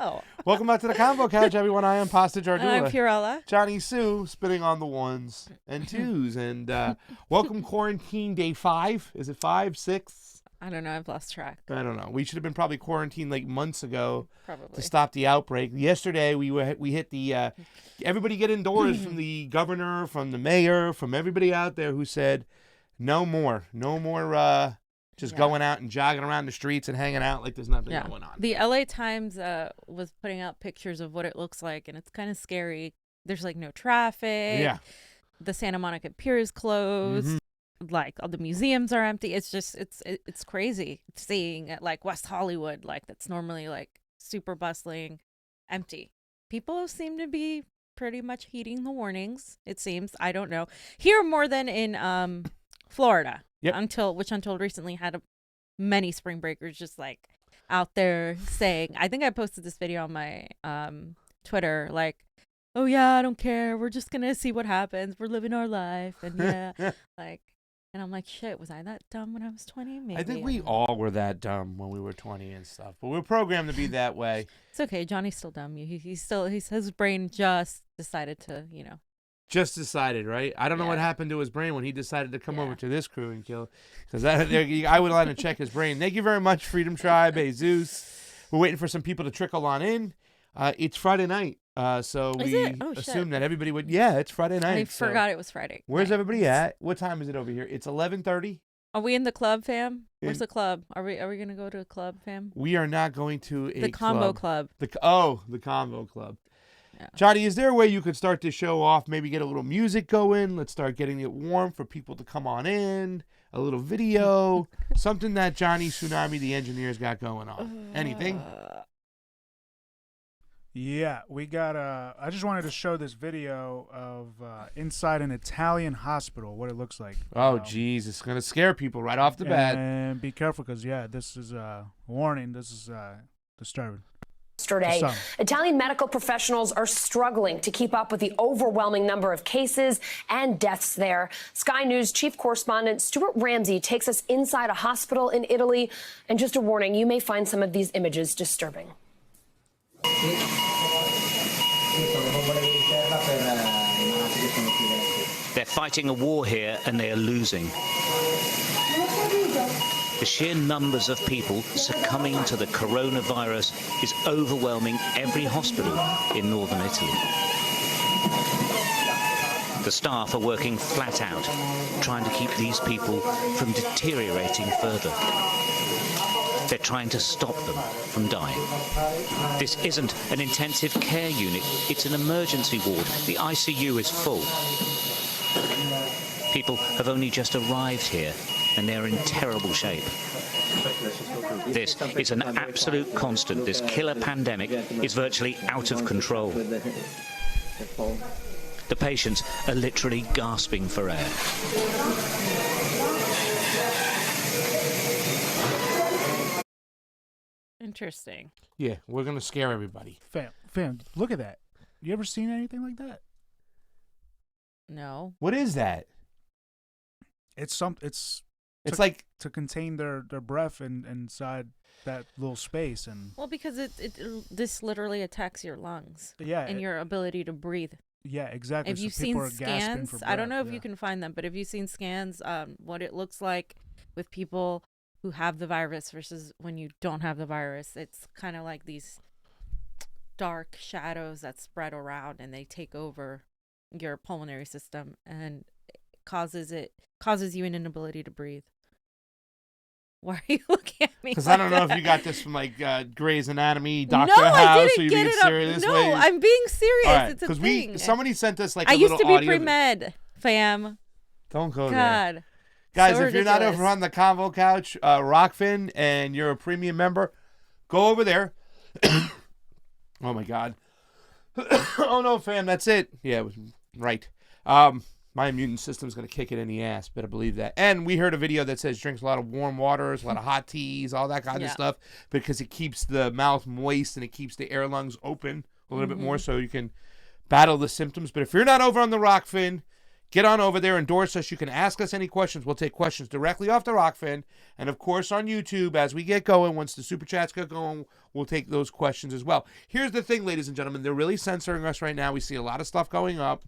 Hello. Welcome back to the Convo Couch, everyone. I am Pasta Jardula. And I'm Fiorella. Jonny Sue spitting on the ones and twos. And welcome quarantine day 5. Is it 5, 6? I don't know. I've lost track. I don't know. We should have been probably quarantined like months ago Probably. to stop the outbreak. Yesterday we hit the everybody get indoors from the governor, from the mayor, from everybody out there who said no more going out and jogging around the streets and hanging out like there's nothing going on. The LA Times was putting out pictures of what it looks like, and it's kind of scary. There's like no traffic. Yeah. The Santa Monica Pier is closed. Mm-hmm. Like all the museums are empty. It's just it's crazy seeing it, like West Hollywood, like that's normally like super bustling, empty. People seem to be pretty much heeding the warnings. It seems. I don't know. Here more than in Florida. Yep. Until recently had many spring breakers just like out there saying. I think I posted this video on my Twitter, like, oh yeah, I don't care. We're just gonna see what happens. We're living our life, and like. And I'm like, shit, was I that dumb when I was 20? Maybe. I think we all were that dumb when we were 20 and stuff. But we're programmed to be that way. It's okay. Johnny's still dumb. His brain just decided to, Just decided, right? I don't know what happened to his brain when he decided to come over to this crew and kill. Because I would like to check his brain. Thank you very much, Freedom Tribe. Hey, Zeus. We're waiting for some people to trickle on in. It's Friday night. So we assumed that everybody would. Yeah, it's Friday night. I forgot it was Friday. Where's everybody at? What time is it over here? It's 11:30. Are we in the club, fam? Where's the club? Are we gonna go to a club, fam? We are not going to the Convo Club. The Convo Club. Yeah. Johnny, is there a way you could start this show off? Maybe get a little music going. Let's start getting it warm for people to come on in. A little video, something that Jonny Tsunami, the engineer's got going on. Anything? Yeah, we got I just wanted to show this video of inside an Italian hospital, what it looks like. Oh, geez, it's going to scare people right off the bat. And be careful because, this is a warning. This is disturbing. Yesterday, Italian medical professionals are struggling to keep up with the overwhelming number of cases and deaths there. Sky News chief correspondent Stuart Ramsey takes us inside a hospital in Italy. And just a warning, you may find some of these images disturbing. They're fighting a war here and they are losing. The sheer numbers of people succumbing to the coronavirus is overwhelming every hospital in northern Italy. The staff are working flat out, trying to keep these people from deteriorating further. They're trying to stop them from dying. This isn't an intensive care unit, it's an emergency ward. The ICU is full. People have only just arrived here and they're in terrible shape. This is an absolute constant. This killer pandemic is virtually out of control. The patients are literally gasping for air. Interesting. Yeah, we're going to scare everybody. Fam, look at that. You ever seen anything like that? No. What is that? It's like to contain their breath inside that little space. And well, because this literally attacks your lungs. Yeah. And your ability to breathe. Yeah, exactly. If you've seen scans, I don't know if you can find them, but if you've seen scans, what it looks like with people who have the virus versus when you don't have the virus, it's kind of like these dark shadows that spread around and they take over your pulmonary system and causes you an inability to breathe. Why are you looking at me? Because I don't know if you got this from like Grey's Anatomy, Dr. No, House. I didn't or you get being it serious? No, I'm being serious. All right, it's a thing. Somebody sent us like I a little used to be audio. pre-med, fam. Don't go there. God. Guys, So if you're not ridiculous. over on the Convo Couch, ROKFIN, and you're a premium member, go over there. Oh, my God. Oh, no, fam, that's it. Yeah, it was right. My immune system's going to kick it in the ass, better believe that. And we heard a video that says drinks a lot of warm waters, a lot of hot teas, all that kind of stuff, because it keeps the mouth moist and it keeps the air lungs open a little bit more so you can battle the symptoms. But if you're not over on the ROKFIN, Get on over there, endorse us. You can ask us any questions. We'll take questions directly off the ROKFIN. And, of course, on YouTube, as we get going, once the Super Chats get going, we'll take those questions as well. Here's the thing, ladies and gentlemen. They're really censoring us right now. We see a lot of stuff going up.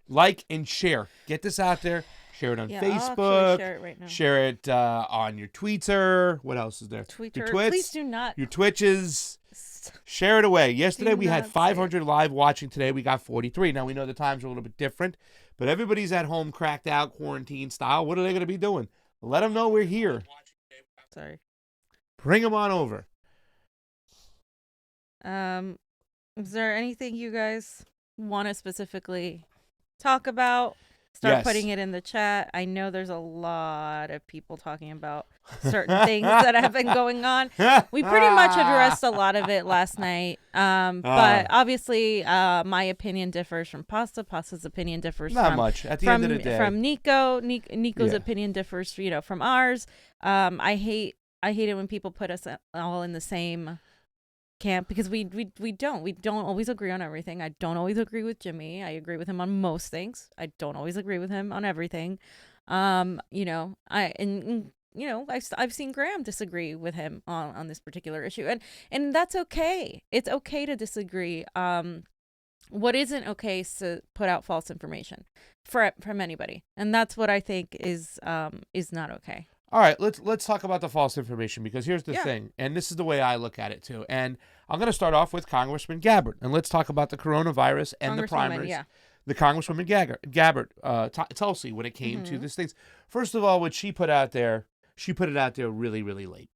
Like and share. Get this out there. Share it on Facebook. Share it right now. Share it on your Twitter. What else is there? Twitter. Your Twits. Please do not. Your Twitches. Share it away. Yesterday we had 500 live watching. Today we got 43. Now we know the times are a little bit different, but everybody's at home, cracked out, quarantine style. What are they going to be doing? Let them know we're here. Sorry. Bring them on over. Is there anything you guys want to specifically talk about? Start putting it in the chat. I know there's a lot of people talking about certain things that have been going on. We pretty much addressed a lot of it last night. But obviously, my opinion differs from Pasta. Pasta's opinion differs not much. At the end of the day, from Nico. Nico's opinion differs, from ours. I hate it when people put us all in the same camp, because we don't always agree on everything. I don't always agree with Jimmy. I agree with him on most things. I don't always agree with him on everything. I've seen Graham disagree with him on this particular issue, and that's okay. It's okay to disagree. What isn't okay is to put out false information from anybody, and that's what I think is not okay. All right, let's talk about the false information, because here's the thing, and this is the way I look at it too. And I'm going to start off with Congressman Gabbard, and let's talk about the coronavirus and the primaries. Yeah. The Congresswoman Gabbard, Tulsi, when it came to these things. First of all, what she put out there, she put it out there really, really late.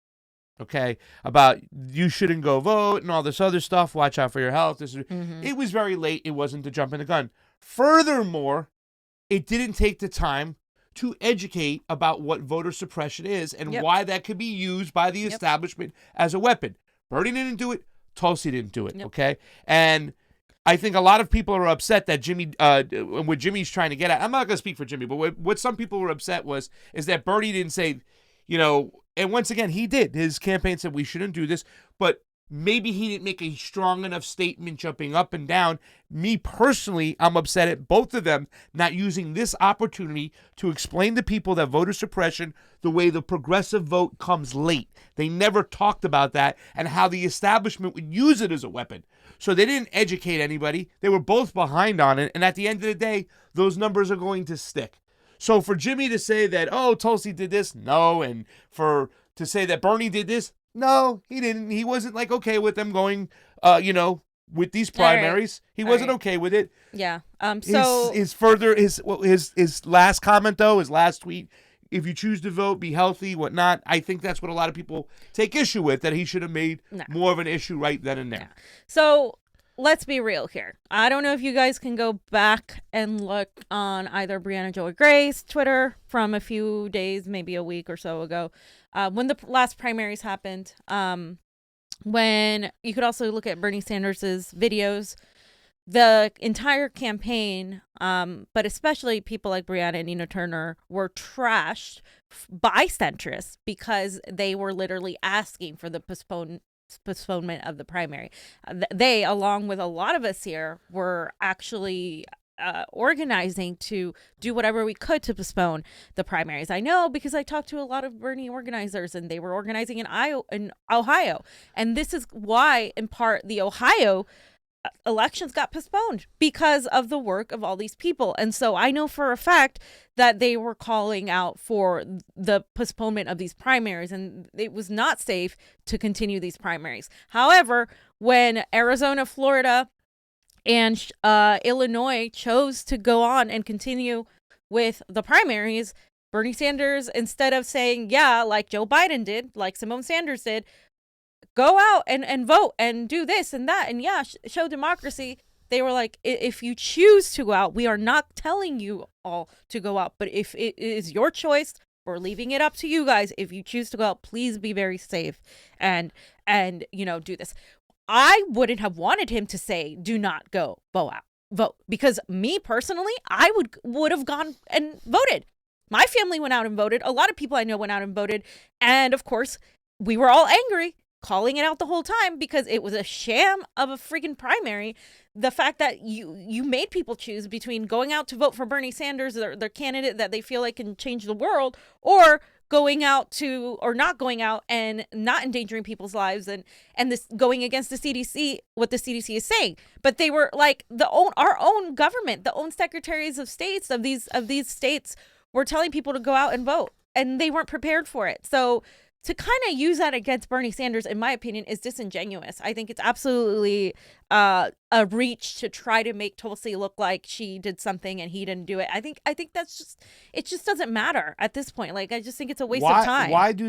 Okay, about you shouldn't go vote and all this other stuff. Watch out for your health. It was very late. It wasn't to jump in the gun. Furthermore, it didn't take the time to educate about what voter suppression is and why that could be used by the establishment as a weapon. Bernie didn't do it. Tulsi didn't do it, okay? And I think a lot of people are upset that Jimmy, what Jimmy's trying to get at, I'm not going to speak for Jimmy, but what some people were upset is that Bernie didn't say, and once again, he did. His campaign said we shouldn't do this, but maybe he didn't make a strong enough statement jumping up and down. Me personally, I'm upset at both of them not using this opportunity to explain to people that voter suppression, the way the progressive vote comes late. They never talked about that and how the establishment would use it as a weapon. So they didn't educate anybody. They were both behind on it. And at the end of the day, those numbers are going to stick. So for Jimmy to say that, oh, Tulsi did this, no. And to say that Bernie did this, no, he didn't. He wasn't okay with them going, with these primaries. He wasn't okay with it. Yeah. His last comment though, his last tweet, if you choose to vote, be healthy, whatnot. I think that's what a lot of people take issue with, that he should have made more of an issue right then and there. Yeah. So let's be real here. I don't know if you guys can go back and look on either Brianna Joy Gray's Twitter from a few days, maybe a week or so ago, when the last primaries happened. When you could also look at Bernie Sanders's videos, the entire campaign, but especially people like Brianna and Nina Turner, were trashed by centrists because they were literally asking for the postponement of the primary. They, along with a lot of us here, were actually organizing to do whatever we could to postpone the primaries. I know because I talked to a lot of Bernie organizers, and they were organizing in Ohio. And this is why, in part, the Ohio elections got postponed, because of the work of all these people. And so I know for a fact that they were calling out for the postponement of these primaries, and it was not safe to continue these primaries. However, when Arizona, Florida, and Illinois chose to go on and continue with the primaries, Bernie Sanders, instead of saying, yeah, like Joe Biden did, like Simone Sanders did, go out and vote and do this and that, and show democracy. They were like, if you choose to go out, we are not telling you all to go out, but if it is your choice, we're leaving it up to you guys. If you choose to go out, please be very safe and do this. I wouldn't have wanted him to say, do not go vote, because me personally, I would have gone and voted. My family went out and voted. A lot of people I know went out and voted. And of course, we were all angry calling it out the whole time because it was a sham of a freaking primary. The fact that you made people choose between going out to vote for Bernie Sanders, their candidate that they feel like can change the world, or going out to, or not going out and not endangering people's lives, and this going against the CDC, what the CDC is saying. But they were like our own government, the own secretaries of states of these states were telling people to go out and vote, and they weren't prepared for it. So to kind of use that against Bernie Sanders, in my opinion, is disingenuous. I think it's absolutely a reach to try to make Tulsi look like she did something and he didn't do it. I think that's just, it just doesn't matter at this point. Like, I just think it's a waste of time. Why do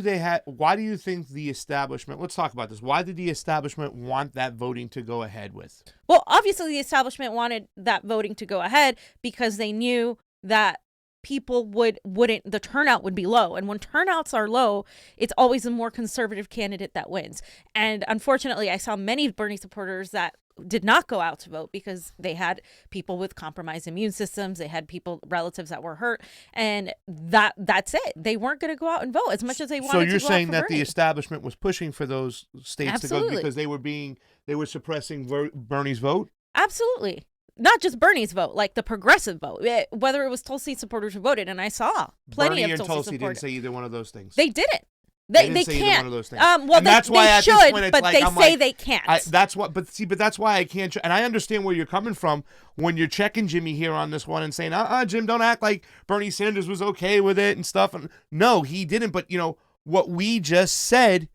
you think the establishment, let's talk about this. Why did the establishment want that voting to go ahead with? Well, obviously the establishment wanted that voting to go ahead because they knew that people wouldn't, the turnout would be low. And when turnouts are low, it's always a more conservative candidate that wins. And unfortunately, I saw many Bernie supporters that did not go out to vote because they had people with compromised immune systems. They had relatives that were hurt, and that's it. They weren't going to go out and vote as much as they wanted to. So you're saying that Bernie. the establishment was pushing for those states Absolutely. to go because they were suppressing Bernie's vote? Absolutely. Not just Bernie's vote, like the progressive vote, whether it was Tulsi supporters who voted, and I saw plenty Bernie of and Tulsi didn't supporters. say either one of those things. They didn't. They They say either can't. one of those things. Well, And that's why they at this should, point it's but like, they I'm say like, they can't. But that's why I can't. And I understand where you're coming from when you're checking Jimmy here on this one and saying, Jim, don't act like Bernie Sanders was okay with it and stuff. And no, he didn't. But what we just said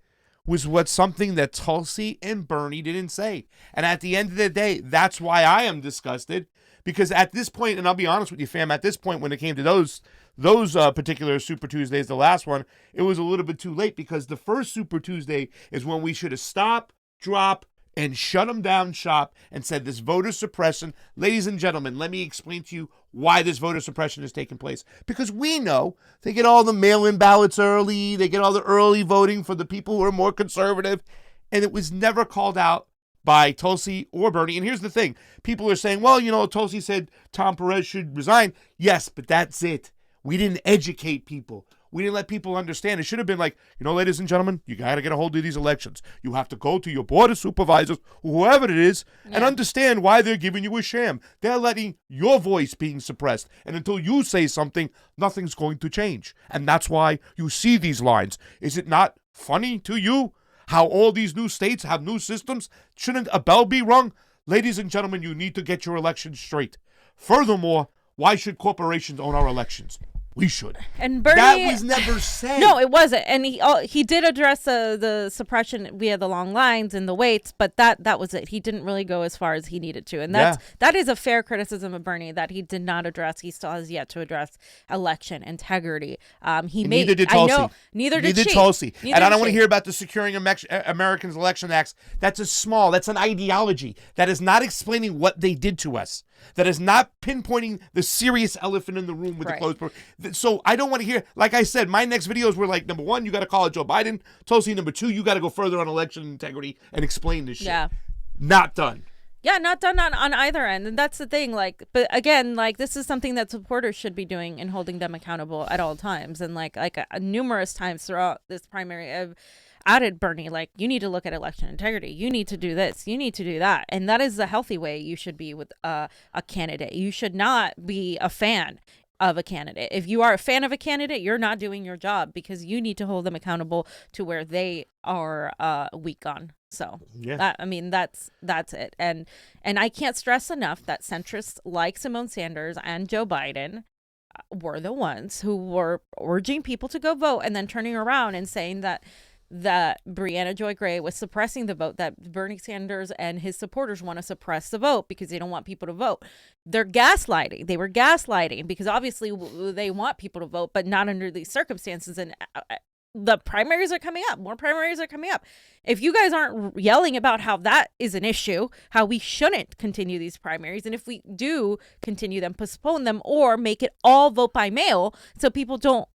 was something that Tulsi and Bernie didn't say. And at the end of the day, that's why I am disgusted. Because at this point, and I'll be honest with you, fam, at this point when it came to those particular Super Tuesdays, the last one, it was a little bit too late, because the first Super Tuesday is when we should have stopped, dropped, and shut them down shop and said this voter suppression. Ladies and gentlemen, let me explain to you why this voter suppression is taking place. Because we know they get all the mail-in ballots early, they get all the early voting for the people who are more conservative, and it was never called out by Tulsi or Bernie. And here's the thing. People are saying, well, Tulsi said Tom Perez should resign. Yes, but that's it. We didn't educate people. We didn't let people understand. It should have been like, ladies and gentlemen, you got to get a hold of these elections. You have to go to your board of supervisors, whoever it is, and understand why they're giving you a sham. They're letting your voice being suppressed. And until you say something, nothing's going to change. And that's why you see these lines. Is it not funny to you how all these new states have new systems? Shouldn't a bell be rung? Ladies and gentlemen, you need to get your elections straight. Furthermore, why should corporations own our elections? We should. And Bernie, that was never said. No, it wasn't. And he did address the suppression via the long lines and the waits, but that was it. He didn't really go as far as he needed to. And that is a fair criticism of Bernie, that he did not address. He still has yet to address election integrity. Neither did Tulsi. Neither did Tulsi. Neither and I don't did want to she. hear about the Securing Americans Election Acts. That's an ideology. That is not explaining what they did to us. That is not pinpointing the serious elephant in the room with the closed door. So I don't want to hear, like I said, my next videos were like, number one, you got to call it Joe Biden. Tulsi, number two, you got to go further on election integrity and explain this shit. Yeah. Not done. Yeah, not done on either end. And that's the thing. Like, but again, like, this is something that supporters should be doing and holding them accountable at all times. And numerous times throughout this primary, I've added Bernie, like, you need to look at election integrity. You need to do this. You need to do that. And that is the healthy way you should be with a candidate. You should not be a fan of a candidate. If you are a fan of a candidate, you're not doing your job, because you need to hold them accountable to where they are weak on. So that's it. And I can't stress enough that centrists like Simone Sanders and Joe Biden were the ones who were urging people to go vote, and then turning around and saying that Brianna Joy Gray was suppressing the vote, that Bernie Sanders and his supporters want to suppress the vote because they don't want people to vote. They're gaslighting. They were gaslighting because obviously they want people to vote, but not under these circumstances. And the primaries are coming up. More primaries are coming up. If you guys aren't yelling about how that is an issue, how we shouldn't continue these primaries, and if we do continue them, postpone them, or make it all vote by mail so people don't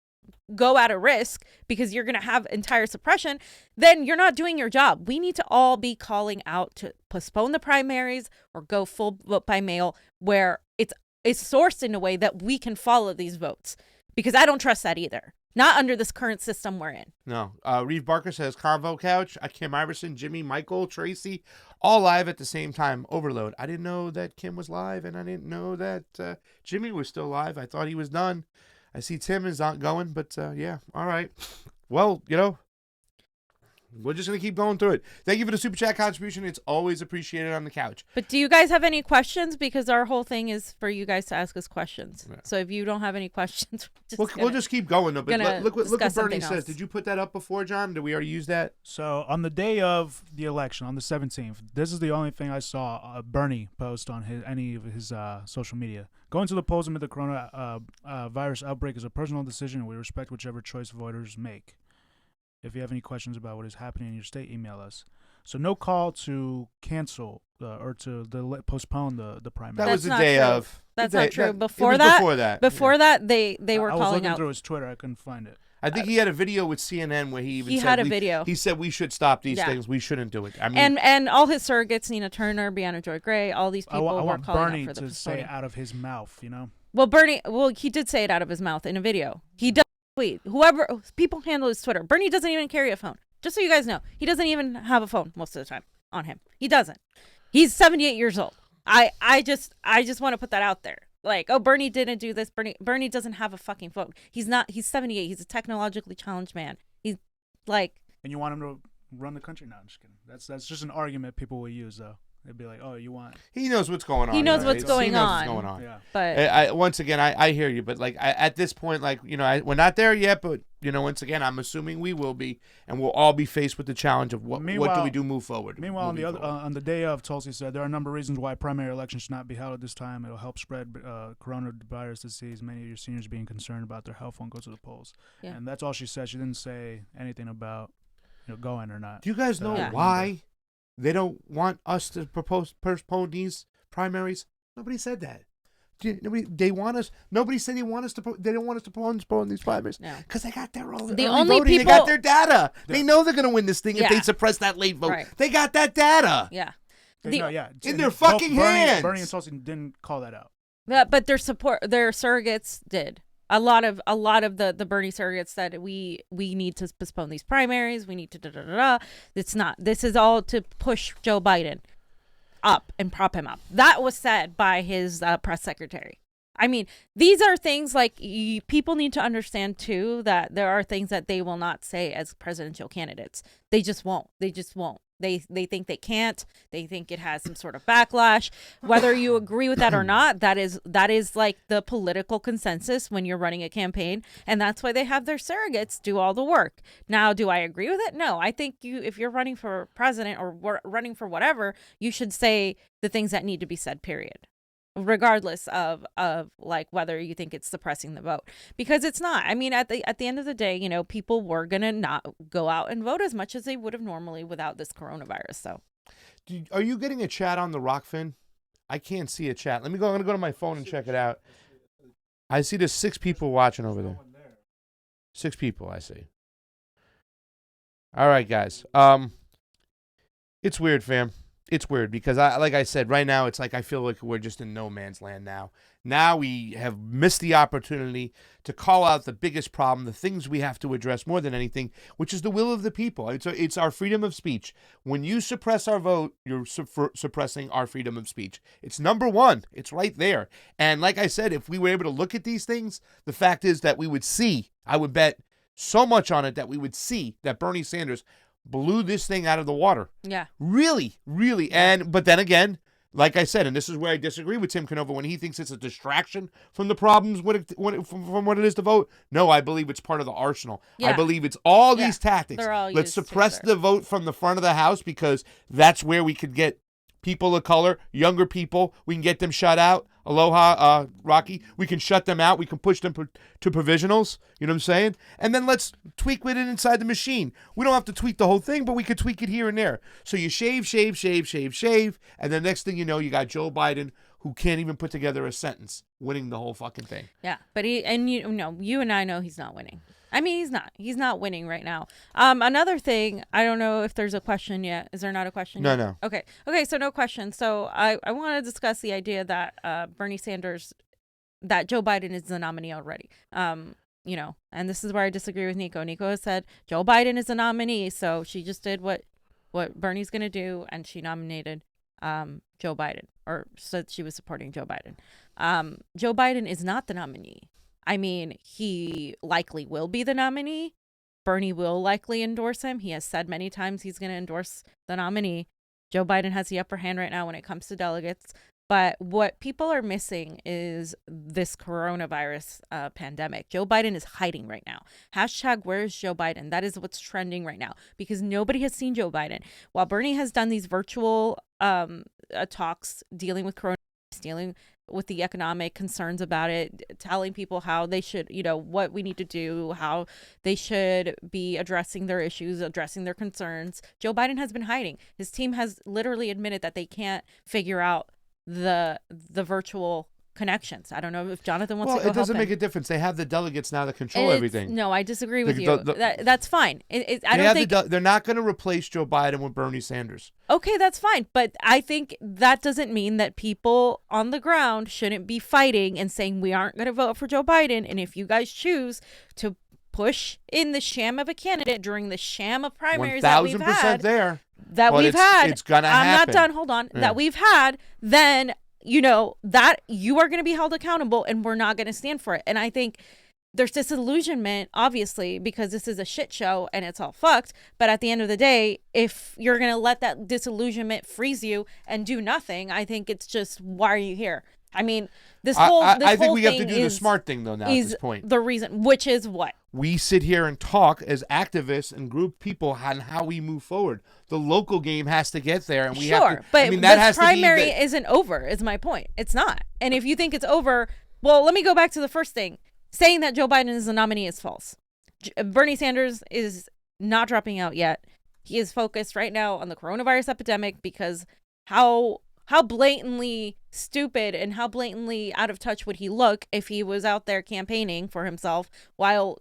go at a risk because you're going to have entire suppression, then you're not doing your job. We need to all be calling out to postpone the primaries or go full vote by mail, where it's sourced in a way that we can follow these votes, because I don't trust that either. not under this current system we're in. No. Reeve Barker says, Convo Couch, Kim Iverson, Jimmy, Michael, Tracy, all live at the same time. Overload. I didn't know that Kim was live, and I didn't know that Jimmy was still live. I thought he was done. I see Tim is not going, but yeah. All right. Well, we're just going to keep going through it. Thank you for the Super Chat contribution. It's always appreciated on the couch. But do you guys have any questions? Because our whole thing is for you guys to ask us questions. Yeah. So if you don't have any questions, we'll just keep going. Though. But look what Bernie says. Did you put that up before, John? Did we already use that? So on the day of the election, on the 17th, this is the only thing I saw Bernie post on any of his social media. Going to the polls amid the coronavirus outbreak is a personal decision, and we respect whichever choice voters make. If you have any questions about what is happening in your state, email us. So no call to cancel or to postpone the primary. That was the day of. That's not true. Before that, they were calling out. I was looking through his Twitter. I couldn't find it. I think he had a video with CNN where he said video. He said we should stop these things. We shouldn't do it. I mean, and all his surrogates, Nina Turner, Brianna Joy Gray, all these people were calling Bernie out for the to say it out of his mouth. Well, he did say it out of his mouth in a video. He does. Whoever people handle his Twitter. Bernie doesn't even carry a phone. Just so you guys know, he doesn't even have a phone most of the time on him. He doesn't. He's 78 years old. I just want to put that out there. Like, oh, Bernie didn't do this. Bernie doesn't have a fucking phone. He's 78. He's a technologically challenged man. He's like. And you want him to run the country? No, I'm just kidding. That's just an argument people will use though. They'd be like, "Oh, you want?" He knows what's going on. He knows what's going on. Yeah. But once again, I hear you. But at this point, we're not there yet. But once again, I'm assuming we will be, and we'll all be faced with the challenge of what do we do move forward. Meanwhile, on the day of, Tulsi said there are a number of reasons why primary elections should not be held at this time. It will help spread coronavirus disease. Many of your seniors being concerned about their health won't go to the polls. Yeah. And that's all she said. She didn't say anything about going or not. Do you guys know why they don't want us to postpone these primaries? Nobody said that. They want us. Nobody said they want us to. They don't want us to postpone these primaries because they got their own. They got their data. They know they're going to win this thing if they suppress that late vote. Right. They got that data. Yeah. In their fucking hands. Bernie and Tulsi didn't call that out. Yeah, but their surrogates did. A lot of the Bernie surrogates said we need to postpone these primaries. We need to It's not. This is all to push Joe Biden up and prop him up. That was said by his press secretary. I mean, these are things people need to understand too, that there are things that they will not say as presidential candidates. They just won't. They think they can't. They think it has some sort of backlash. Whether you agree with that or not, that is like the political consensus when you're running a campaign, and that's why they have their surrogates do all the work. Now, do I agree with it? No. I think if you're running for president or running for whatever, you should say the things that need to be said, period. Regardless of whether you think it's suppressing the vote, because it's not. I mean, at the end of the day, people were gonna not go out and vote as much as they would have normally without this coronavirus. So, are you getting a chat on the ROKFIN? I can't see a chat. I'm gonna go to my phone and check it out. I see there's 6 people watching over there. 6 people, I see. All right, guys. It's weird, fam. It's weird because, like I said, right now it's like I feel like we're just in no man's land now. Now we have missed the opportunity to call out the biggest problem, the things we have to address more than anything, which is the will of the people. It's our freedom of speech. When you suppress our vote, you're suppressing our freedom of speech. It's number one. It's right there. And like I said, if we were able to look at these things, the fact is that we would see, I would bet so much on it that we would see that Bernie Sanders blew this thing out of the water. Yeah. Really. But then again, like I said, and this is where I disagree with Tim Canova when he thinks it's a distraction from the problems from what it is to vote. No, I believe it's part of the arsenal. Yeah. I believe it's all these tactics. Let's suppress the vote from the front of the house because that's where we could get people of color, younger people. We can get them shut out. Aloha, Rocky. We can shut them out. We can push them to provisionals. You know what I'm saying? And then let's tweak with it inside the machine. We don't have to tweak the whole thing, but we could tweak it here and there. So you shave. And the next thing you know, you got Joe Biden, who can't even put together a sentence, winning the whole fucking thing. Yeah, but you and I know he's not winning. I mean, he's not winning right now. Another thing, I don't know if there's a question yet. Is there not a question yet? No. Okay, so no question. So I want to discuss the idea that Bernie Sanders, that Joe Biden is the nominee already. and this is where I disagree with Nico. Nico has said Joe Biden is a nominee, so she just did what Bernie's going to do, and she nominated Joe Biden, or said she was supporting Joe Biden. Joe Biden is not the nominee. I mean, he likely will be the nominee. Bernie will likely endorse him. He has said many times he's going to endorse the nominee. Joe Biden has the upper hand right now when it comes to delegates. But what people are missing is this coronavirus pandemic. Joe Biden is hiding right now. Hashtag where's Joe Biden? That is what's trending right now because nobody has seen Joe Biden. While Bernie has done these virtual talks dealing with coronavirus, dealing with the economic concerns about it, telling people how they should, what we need to do, how they should be addressing their issues, addressing their concerns. Joe Biden has been hiding. His team has literally admitted that they can't figure out the virtual connections. I don't know if Jonathan wants to go Well, it doesn't help make a difference. They have the delegates now that control everything. No, I disagree with you. That's fine. I don't think they're not going to replace Joe Biden with Bernie Sanders. Okay, that's fine. But I think that doesn't mean that people on the ground shouldn't be fighting and saying we aren't going to vote for Joe Biden. And if you guys choose to push in the sham of a candidate during the sham of primaries that we've had, it's gonna happen. I'm not done. Hold on. Yeah. That we've had, then that you are going to be held accountable, and we're not going to stand for it. And I think there's disillusionment, obviously, because this is a shit show and it's all fucked. But at the end of the day, if you're going to let that disillusionment freeze you and do nothing, I think it's just, why are you here? I mean, I think we have to do the smart thing, though, now at this point. The reason, which is what? We sit here and talk as activists and group people on how we move forward. The local game has to get there, and we have to. But the primary isn't over, is my point. It's not. And if you think it's over, well, let me go back to the first thing. Saying that Joe Biden is the nominee is false. Bernie Sanders is not dropping out yet. He is focused right now on the coronavirus epidemic because how blatantly stupid and how blatantly out of touch would he look if he was out there campaigning for himself while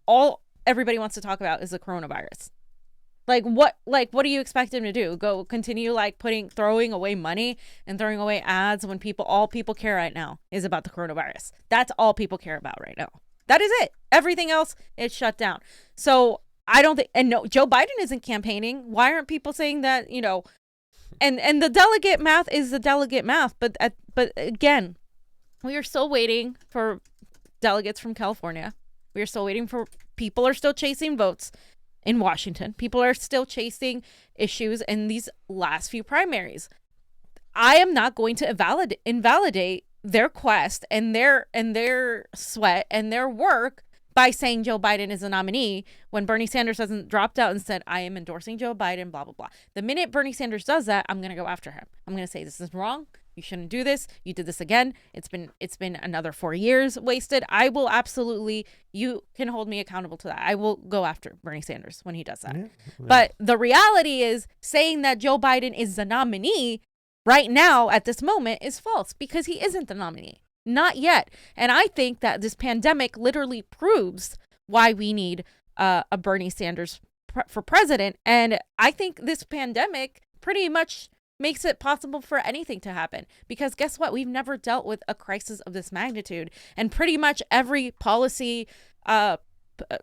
all everybody wants to talk about is the coronavirus. What do you expect him to do? Go continue throwing away money and throwing away ads when all people care right now is about the coronavirus. That's all people care about right now. That is it. Everything else is shut down. So I don't think, and no, Joe Biden isn't campaigning. Why aren't people saying that, and the delegate math is the delegate math. But again, we are still waiting for delegates from California. We are still waiting for people are still chasing votes in Washington. People are still chasing issues in these last few primaries. I am not going to invalidate their quest and their sweat and their work by saying Joe Biden is a nominee when Bernie Sanders hasn't dropped out and said, I am endorsing Joe Biden, blah, blah, blah. The minute Bernie Sanders does that, I'm going to go after him. I'm going to say, this is wrong. You shouldn't do this. You did this again. It's been another 4 years wasted. I will absolutely, you can hold me accountable to that. I will go after Bernie Sanders when he does that. Yeah. But the reality is saying that Joe Biden is the nominee right now at this moment is false because he isn't the nominee. Not yet. And I think that this pandemic literally proves why we need a Bernie Sanders for president. And I think this pandemic pretty much makes it possible for anything to happen. Because guess what? We've never dealt with a crisis of this magnitude. And pretty much every policy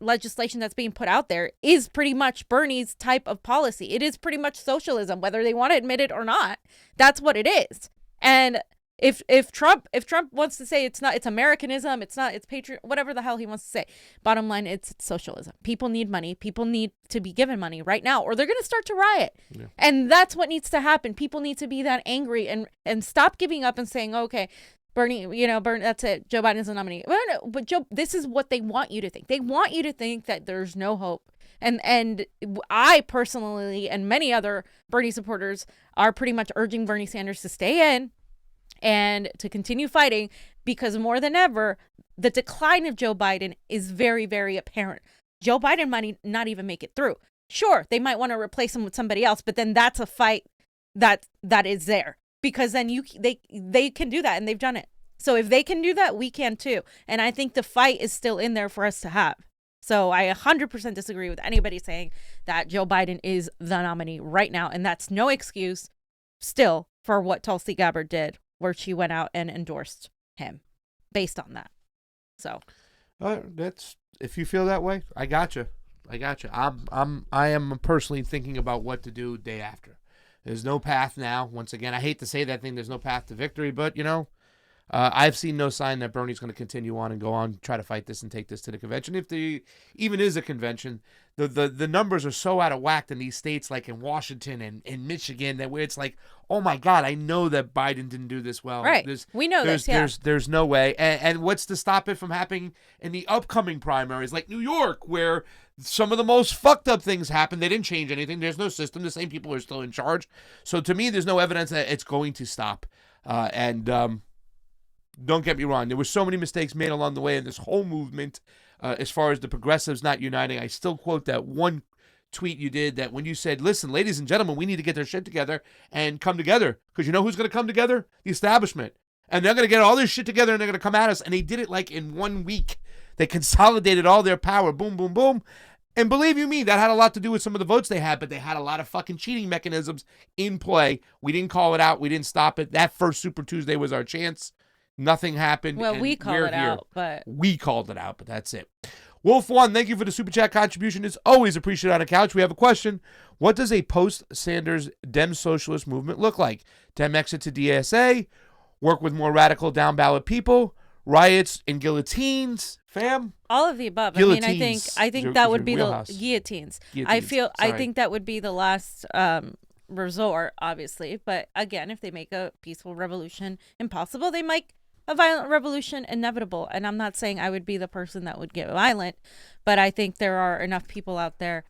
legislation that's being put out there is pretty much Bernie's type of policy. It is pretty much socialism, whether they want to admit it or not. That's what it is. And if Trump wants to say it's Americanism, it's patriot, whatever the hell he wants to say, bottom line, it's socialism. People need money. People need to be given money right now, or they're going to start to riot. Yeah. And that's what needs to happen. People need to be that angry and stop giving up and saying, okay, Bernie, that's it. Joe Biden's the nominee. But Joe, this is what they want you to think. They want you to think that there's no hope. And I personally and many other Bernie supporters are pretty much urging Bernie Sanders to stay in and to continue fighting, because more than ever, the decline of Joe Biden is very, very apparent. Joe Biden might not even make it through. Sure, they might want to replace him with somebody else, but then that's a fight that is there, because then they can do that, and they've done it. So if they can do that, we can too. And I think the fight is still in there for us to have. So I 100% disagree with anybody saying that Joe Biden is the nominee right now, and that's no excuse still for what Tulsi Gabbard did, where she went out and endorsed him based on that. So, That's if you feel that way, I got you. I am personally thinking about what to do day after. There's no path now. Once again, I hate to say that thing. There's no path to victory, but I've seen no sign that Bernie's going to continue on and go on, try to fight this and take this to the convention. If there even is a convention, the numbers are so out of whack in these states like in Washington and in Michigan that where it's like, oh my God, I know that Biden didn't do this well. Right. We know this, yeah. There's no way. And what's to stop it from happening in the upcoming primaries like New York where some of the most fucked up things happen. They didn't change anything. There's no system. The same people are still in charge. So to me, there's no evidence that it's going to stop. Don't get me wrong. There were so many mistakes made along the way in this whole movement as far as the progressives not uniting. I still quote that one tweet you did that when you said, listen, ladies and gentlemen, we need to get their shit together and come together. Because you know who's going to come together? The establishment. And they're going to get all this shit together and they're going to come at us. And they did it like in 1 week. They consolidated all their power. Boom, boom, boom. And believe you me, that had a lot to do with some of the votes they had, but they had a lot of fucking cheating mechanisms in play. We didn't call it out. We didn't stop it. That first Super Tuesday was our chance. Nothing happened. Well, we called it out, but we called it out, but that's it. Wolf One, thank you for the super chat contribution. It's always appreciated on a couch. We have a question. What does a post-Sanders Dem socialist movement look like? Dem exit to DSA, work with more radical down-ballot people, riots and guillotines, fam? All of the above. Guillotines. I mean, I think that would be wheelhouse. the guillotines. Guillotines. I think that would be the last resort, obviously. But again, if they make a peaceful revolution impossible, they make a violent revolution inevitable. And I'm not saying I would be the person that would get violent, but I think there are enough people out there.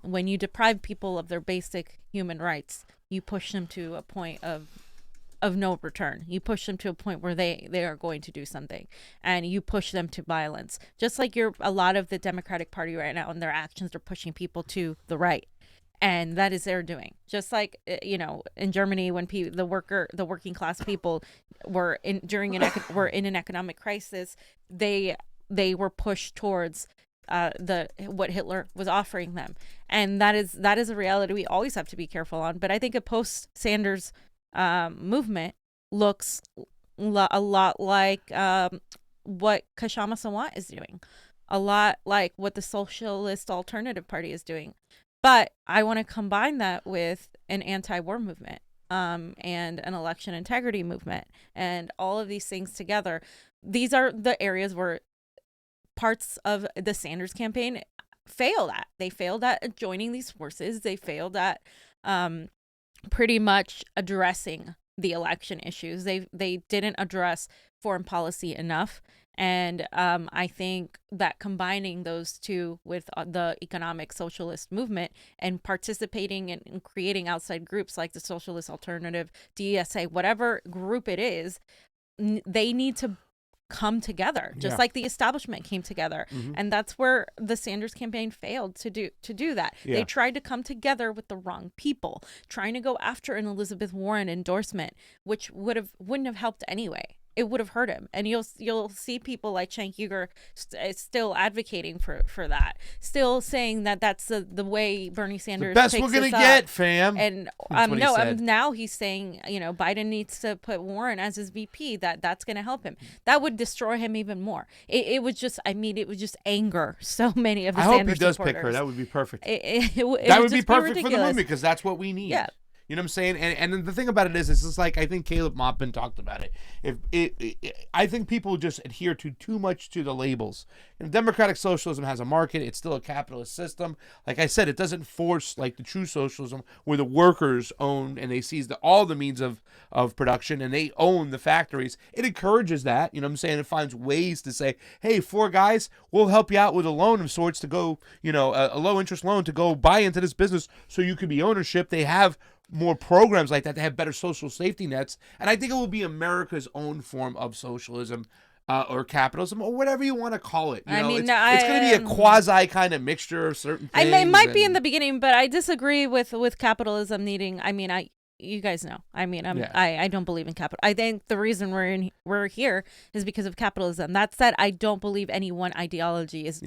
When you deprive people of their basic human rights, you push them to a point of no return. You push them to a point where they are going to do something, and you push them to violence. Just like a lot of the Democratic Party right now, and their actions are pushing people to the right, and that is their doing. Just like in Germany, when the working class people were in an economic crisis, they were pushed towards what Hitler was offering them, and that is a reality we always have to be careful on. But I think a post-Sanders movement looks a lot like what Kashama Sawant is doing, a lot like what the Socialist Alternative Party is doing. But I want to combine that with an anti-war movement and an election integrity movement, and all of these things together. These are the areas where parts of the Sanders campaign failed at. They failed at joining these forces. They failed at pretty much addressing the election issues. They didn't address foreign policy enough. And I think that combining those two with the economic socialist movement and participating in creating outside groups like the Socialist Alternative, DSA, whatever group it is, they need to come together, just like the establishment came together. Mm-hmm. And that's where the Sanders campaign failed to do that. They tried to come together with the wrong people, trying to go after an Elizabeth Warren endorsement, which wouldn't have helped anyway. It would have hurt him. And you'll see people like Cenk Uygur still advocating for that, still saying that that's the way Bernie Sanders the best takes we're gonna us get, up. fam. And now he's saying Biden needs to put Warren as his VP. That's gonna help him. That would destroy him even more. It was just anger so many of the Sanders supporters. I hope he does supporters. Pick her. That would be perfect. That would be perfect for the movement because that's what we need. Yeah. You know what I'm saying? And the thing about it is, it's just like, I think Caleb Maupin talked about it. I think people just adhere too much to the labels. Democratic socialism has a market. It's still a capitalist system. Like I said, it doesn't force like the true socialism where the workers own and they seize all the means of production and they own the factories. It encourages that. You know what I'm saying? It finds ways to say, hey, 4 guys, we'll help you out with a loan of sorts to go, a low interest loan to go buy into this business so you can be ownership. They have more programs like that. They have better social safety nets. And I think it will be America's own form of socialism or capitalism or whatever you want to call it. It's going to be a quasi kind of mixture of certain things. It might be in the beginning, but I disagree with capitalism needing, you guys know. I don't believe in capital. I think the reason we're here is because of capitalism. That said, I don't believe any one ideology is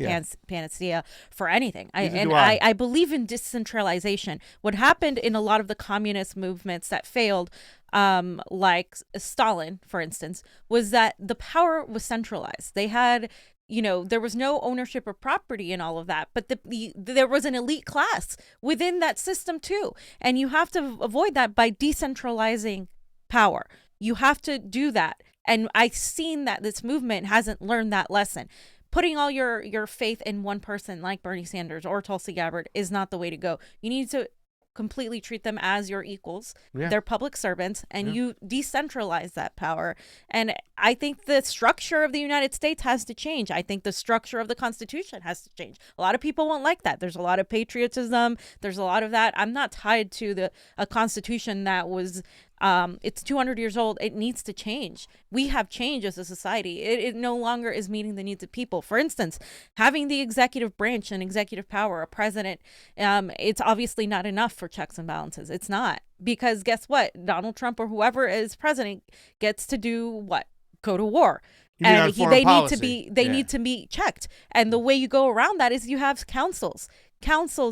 panacea for anything. I believe in decentralization. What happened in a lot of the communist movements that failed, like Stalin, for instance, was that the power was centralized. They had there was no ownership of property and all of that, but there was an elite class within that system too. And you have to avoid that by decentralizing power. You have to do that. And I've seen that this movement hasn't learned that lesson. Putting all your faith in one person like Bernie Sanders or Tulsi Gabbard is not the way to go. You need to completely treat them as your equals. They're public servants, and you decentralize that power. And I think the structure of the United States has to change. I think the structure of the Constitution has to change. A lot of people won't like that. There's a lot of patriotism. There's a lot of that. I'm not tied to a Constitution that was it's 200 years old. It needs to change. We have changed as a society. It no longer is meeting the needs of people. For instance, having the executive branch and executive power, a president, it's obviously not enough for checks and balances. It's not, because guess what? Donald Trump or whoever is president gets to do what? Go to war. And they need to be checked. And the way you go around that is you have councils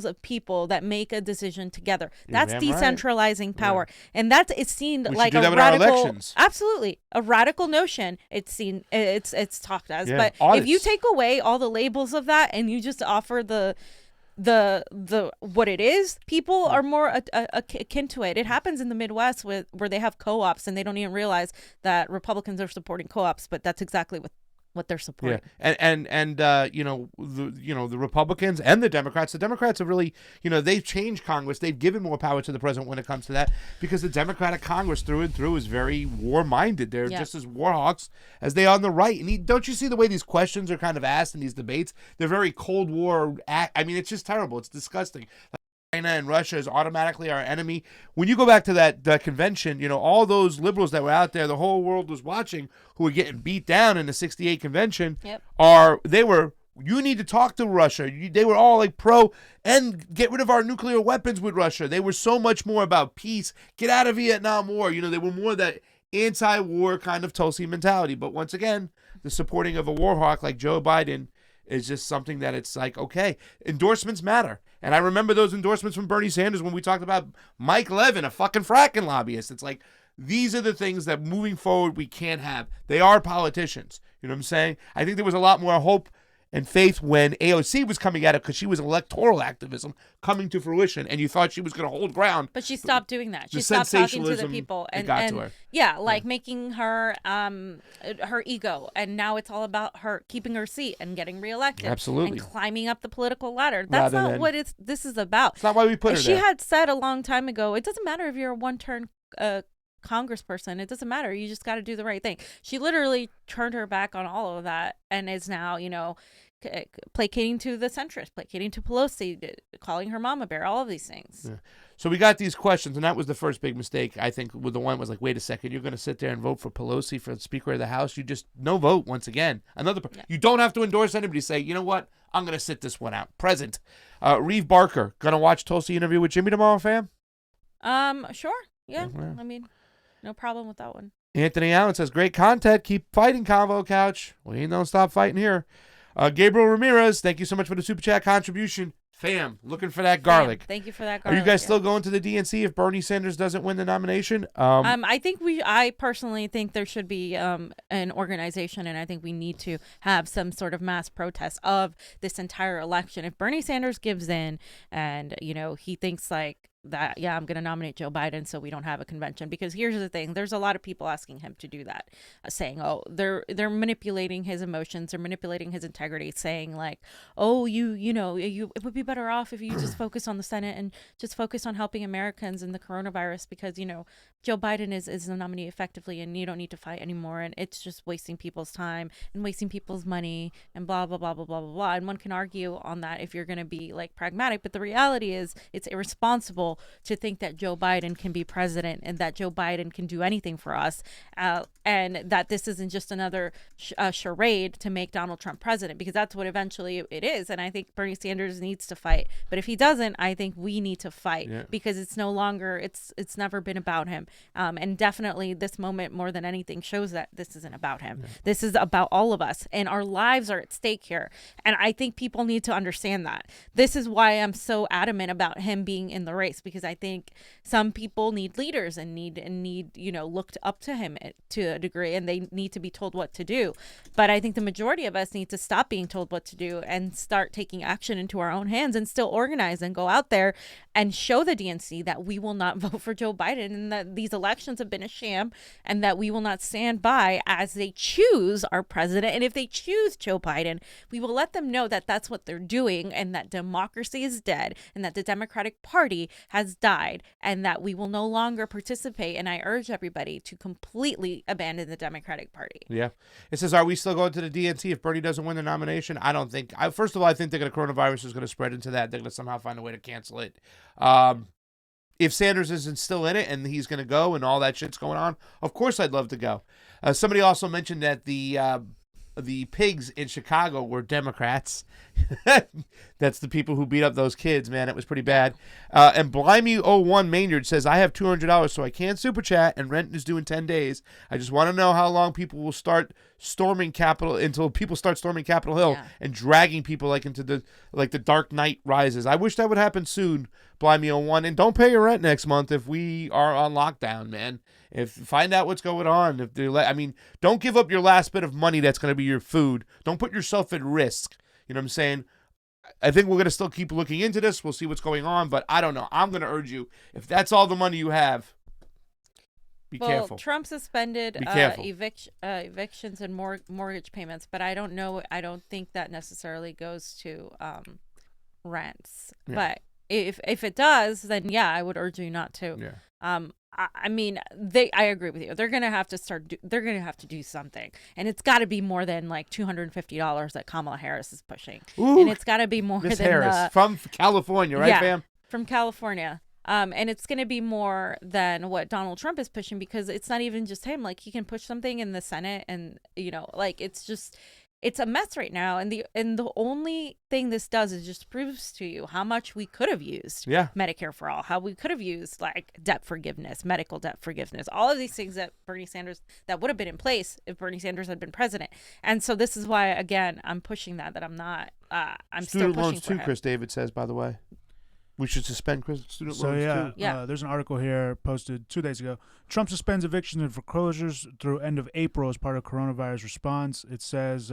of people that make a decision together. That's decentralizing power. And it's seen like a radical, absolutely a radical notion. It's seen, it's talked as, but if you take away all the labels of that and you just offer the what it is, people are more akin to it. It happens in the Midwest where they have co-ops and they don't even realize that Republicans are supporting co-ops, but that's exactly what they're supporting. And the Republicans and the Democrats have really, they've changed Congress. They've given more power to the president when it comes to that, because the Democratic Congress through and through is very war-minded. They're just as war hawks as they are on the right. And don't you see the way these questions are kind of asked in these debates? They're very Cold War. I mean, it's just terrible. It's disgusting. China and Russia is automatically our enemy. When you go back to that convention, all those liberals that were out there, the whole world was watching, who were getting beat down in the 68 convention, you need to talk to Russia. They were all like pro and get rid of our nuclear weapons with Russia. They were so much more about peace. Get out of Vietnam War. They were more that anti-war kind of Tulsi mentality. But once again, the supporting of a war hawk like Joe Biden is just something that it's like, okay, endorsements matter. And I remember those endorsements from Bernie Sanders when we talked about Mike Levin, a fucking fracking lobbyist. It's like, these are the things that moving forward we can't have. They are politicians. You know what I'm saying? I think there was a lot more hope and faith when AOC was coming at it, because she was electoral activism coming to fruition, and you thought she was going to hold ground. But she stopped doing that. She stopped talking to the people and got to her. Making her her ego, and now it's all about her keeping her seat and getting reelected. Absolutely. And climbing up the political ladder. That's not what this is about. It's not why we put her there. She had said a long time ago, it doesn't matter if you're a one-term congressperson. It doesn't matter. You just got to do the right thing. She literally turned her back on all of that and is now, placating to the centrist, placating to Pelosi, calling her mama bear, all of these things. Yeah. So we got these questions, and that was the first big mistake, I think, with the one was like, wait a second, you're going to sit there and vote for Pelosi for the Speaker of the House? You just, no vote once again. You don't have to endorse anybody. Say, you know what? I'm going to sit this one out. Present. Reeve Barker, going to watch Tulsi interview with Jimmy tomorrow, fam? Sure. Yeah. I mean, no problem with that one. Anthony Allen says, great content. Keep fighting, Convo Couch. We don't stop fighting here. Gabriel Ramirez, thank you so much for the Super Chat contribution. Fam, looking for that garlic. Thank you for that garlic. Are you guys still going to the DNC if Bernie Sanders doesn't win the nomination? I personally think there should be an organization, and I think we need to have some sort of mass protest of this entire election. If Bernie Sanders gives in and, he thinks like that, I'm going to nominate Joe Biden so we don't have a convention, because here's the thing, there's a lot of people asking him to do that, saying, they're manipulating his emotions, they're manipulating his integrity, saying like, it would be better off if you just focus on the Senate and just focus on helping Americans in the coronavirus, because Joe Biden is the nominee effectively and you don't need to fight anymore, and it's just wasting people's time and wasting people's money and blah blah blah blah blah blah blah. And one can argue on that if you're going to be like pragmatic, but the reality is it's irresponsible to think that Joe Biden can be president and that Joe Biden can do anything for us, and that this isn't just another charade to make Donald Trump president, because that's what eventually it is. And I think Bernie Sanders needs to fight, but if he doesn't, I think we need to fight, because it's no longer, it's never been about him. And definitely this moment more than anything shows that this isn't about him. This is about all of us, and our lives are at stake here. And I think people need to understand that. This is why I'm so adamant about him being in the race. advice, because I think some people need leaders and need looked up to him to a degree, and they need to be told what to do. But I think the majority of us need to stop being told what to do and start taking action into our own hands and still organize and go out there and show the DNC that we will not vote for Joe Biden, and that these elections have been a sham, and that we will not stand by as they choose our president. And if they choose Joe Biden, we will let them know that that's what they're doing, and that democracy is dead, and that the Democratic Party has died, and that we will no longer participate. And I urge everybody to completely abandon the Democratic Party. Yeah. It says, are we still going to the DNC if Bernie doesn't win the nomination? I don't think. First of all, I think the coronavirus is going to spread into that. They're going to somehow find a way to cancel it. If Sanders isn't still in it and he's going to go and all that shit's going on, of course I'd love to go. Somebody also mentioned that the pigs in Chicago were Democrats. That's the people who beat up those kids, man. It was pretty bad. And Blimey01 Maynard says, I have $200 so I can't super chat, and rent is due in 10 days. I just want to know how long people will start storming Capitol until people start storming Capitol Hill and dragging people into the Dark Knight Rises. I wish that would happen soon, Blimey01. And don't pay your rent next month if we are on lockdown, man. Find out what's going on. Don't give up your last bit of money that's going to be your food. Don't put yourself at risk. You know what I'm saying? I think we're going to still keep looking into this. We'll see what's going on, but I don't know. I'm going to urge you, if that's all the money you have, be careful. Trump suspended evictions and mortgage payments, but I don't know. I don't think that necessarily goes to rents. Yeah. But if it does, then I would urge you not to. Yeah. I agree with you. They're gonna have to they're gonna have to do something, and it's got to be more than like $250 that Kamala Harris is pushing. Ooh, and it's got to be more Ms. than Harris from California, right, fam? From California. And it's going to be more than what Donald Trump is pushing, because it's not even just him. Like, he can push something in the Senate, and it's a mess right now. And the only thing this does is just proves to you how much we could have used Medicare for all, how we could have used like debt forgiveness, medical debt forgiveness, all of these things that that would have been in place if Bernie Sanders had been president. And so this is why, again, I'm pushing that I'm not, I'm still pushing for loans too, him. Chris David says, by the way. We should suspend student loans too. Yeah. There's an article here posted 2 days ago. Trump suspends evictions and foreclosures through end of April as part of coronavirus response. It says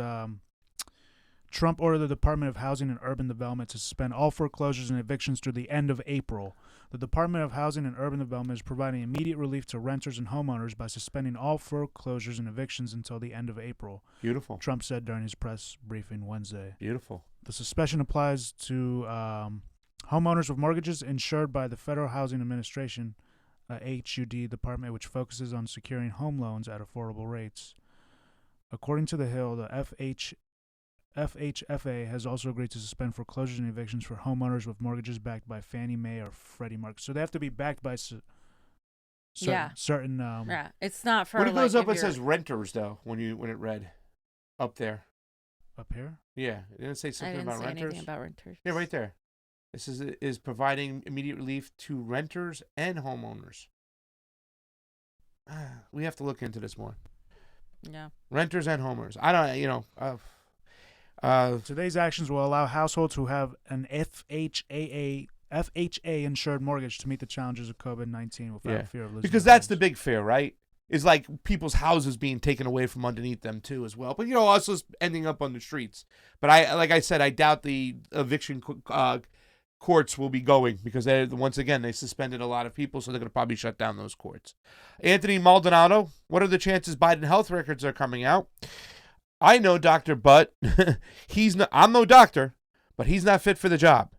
Trump ordered the Department of Housing and Urban Development to suspend all foreclosures and evictions through the end of April. The Department of Housing and Urban Development is providing immediate relief to renters and homeowners by suspending all foreclosures and evictions until the end of April. Beautiful. Trump said during his press briefing Wednesday. Beautiful. The suspension applies to homeowners with mortgages insured by the Federal Housing Administration, HUD department, which focuses on securing home loans at affordable rates. According to The Hill, the FHFA has also agreed to suspend foreclosures and evictions for homeowners with mortgages backed by Fannie Mae or Freddie Mac. So they have to be backed by certain. Yeah, it's not for. When it goes up, it says renters though. When it read up there. Up here. Yeah, it didn't say something about renters. Anything about renters. Yeah, right there. This is providing immediate relief to renters and homeowners. We have to look into this more. Yeah. Renters and homeowners. I don't, Today's actions will allow households who have an FHA insured mortgage to meet the challenges of COVID-19 without fear of losing. Because that's the big fear, right? Is like people's houses being taken away from underneath them too, as well. But also ending up on the streets. But I said, I doubt the eviction courts will be going, because once again they suspended a lot of people, so they're going to probably shut down those courts. Anthony Maldonado, what are the chances Biden health records are coming out? I know Dr. Butt. I'm no doctor, but he's not fit for the job.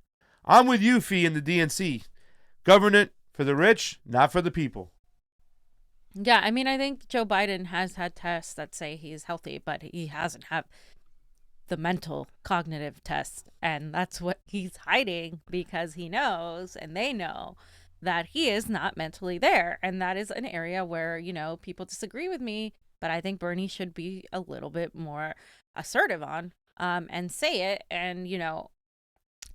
I'm with you, Fee, in the DNC. Government for the rich, not for the people. Yeah, I think Joe Biden has had tests that say he's healthy, but he hasn't had the mental cognitive test, and that's what he's hiding, because he knows, and they know, that he is not mentally there. And that is an area where people disagree with me, but I think Bernie should be a little bit more assertive on and say it. And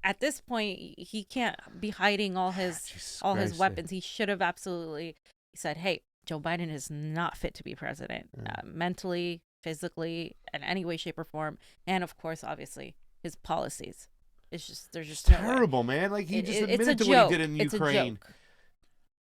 at this point he can't be hiding all his weapons. He should have absolutely said, hey, Joe Biden is not fit to be president, mentally, physically, in any way, shape, or form, and of course, obviously, his policies. It's just there's just It's no way. terrible, man. Like he just It's a admitted to what joke. he did in It's a Ukraine. joke.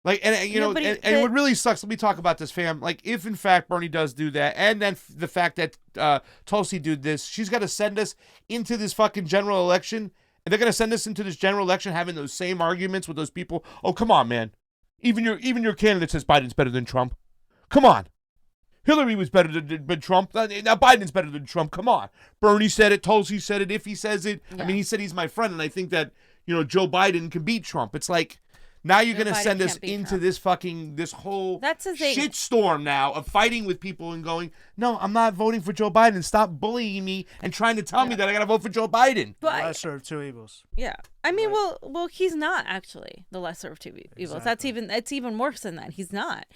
Like, and you know, but and what really sucks, let me talk about this, fam. Like, if in fact Bernie does do that, and then the fact that Tulsi did this, she's got to send us into this fucking general election, and they're going to send us into this general election having those same arguments with those people. Oh, come on, man. Even your candidate says Biden's better than Trump. Come on. Hillary was better than Trump. Now Biden's better than Trump. Come on. Bernie said it. Tulsi said it. If he says it, Yeah. I mean, he said he's my friend, and I think that, you know, Joe Biden can beat Trump. It's like, now you're Joe going to Biden send us can't beat into Trump. this whole That's the thing. shitstorm now of fighting with people and going, no, I'm not voting for Joe Biden. Stop bullying me and trying to tell me that I got to vote for Joe Biden. But Lesser of two evils. yeah, I mean, well, he's not actually the lesser of two evils. Exactly. That's even worse than that. He's not,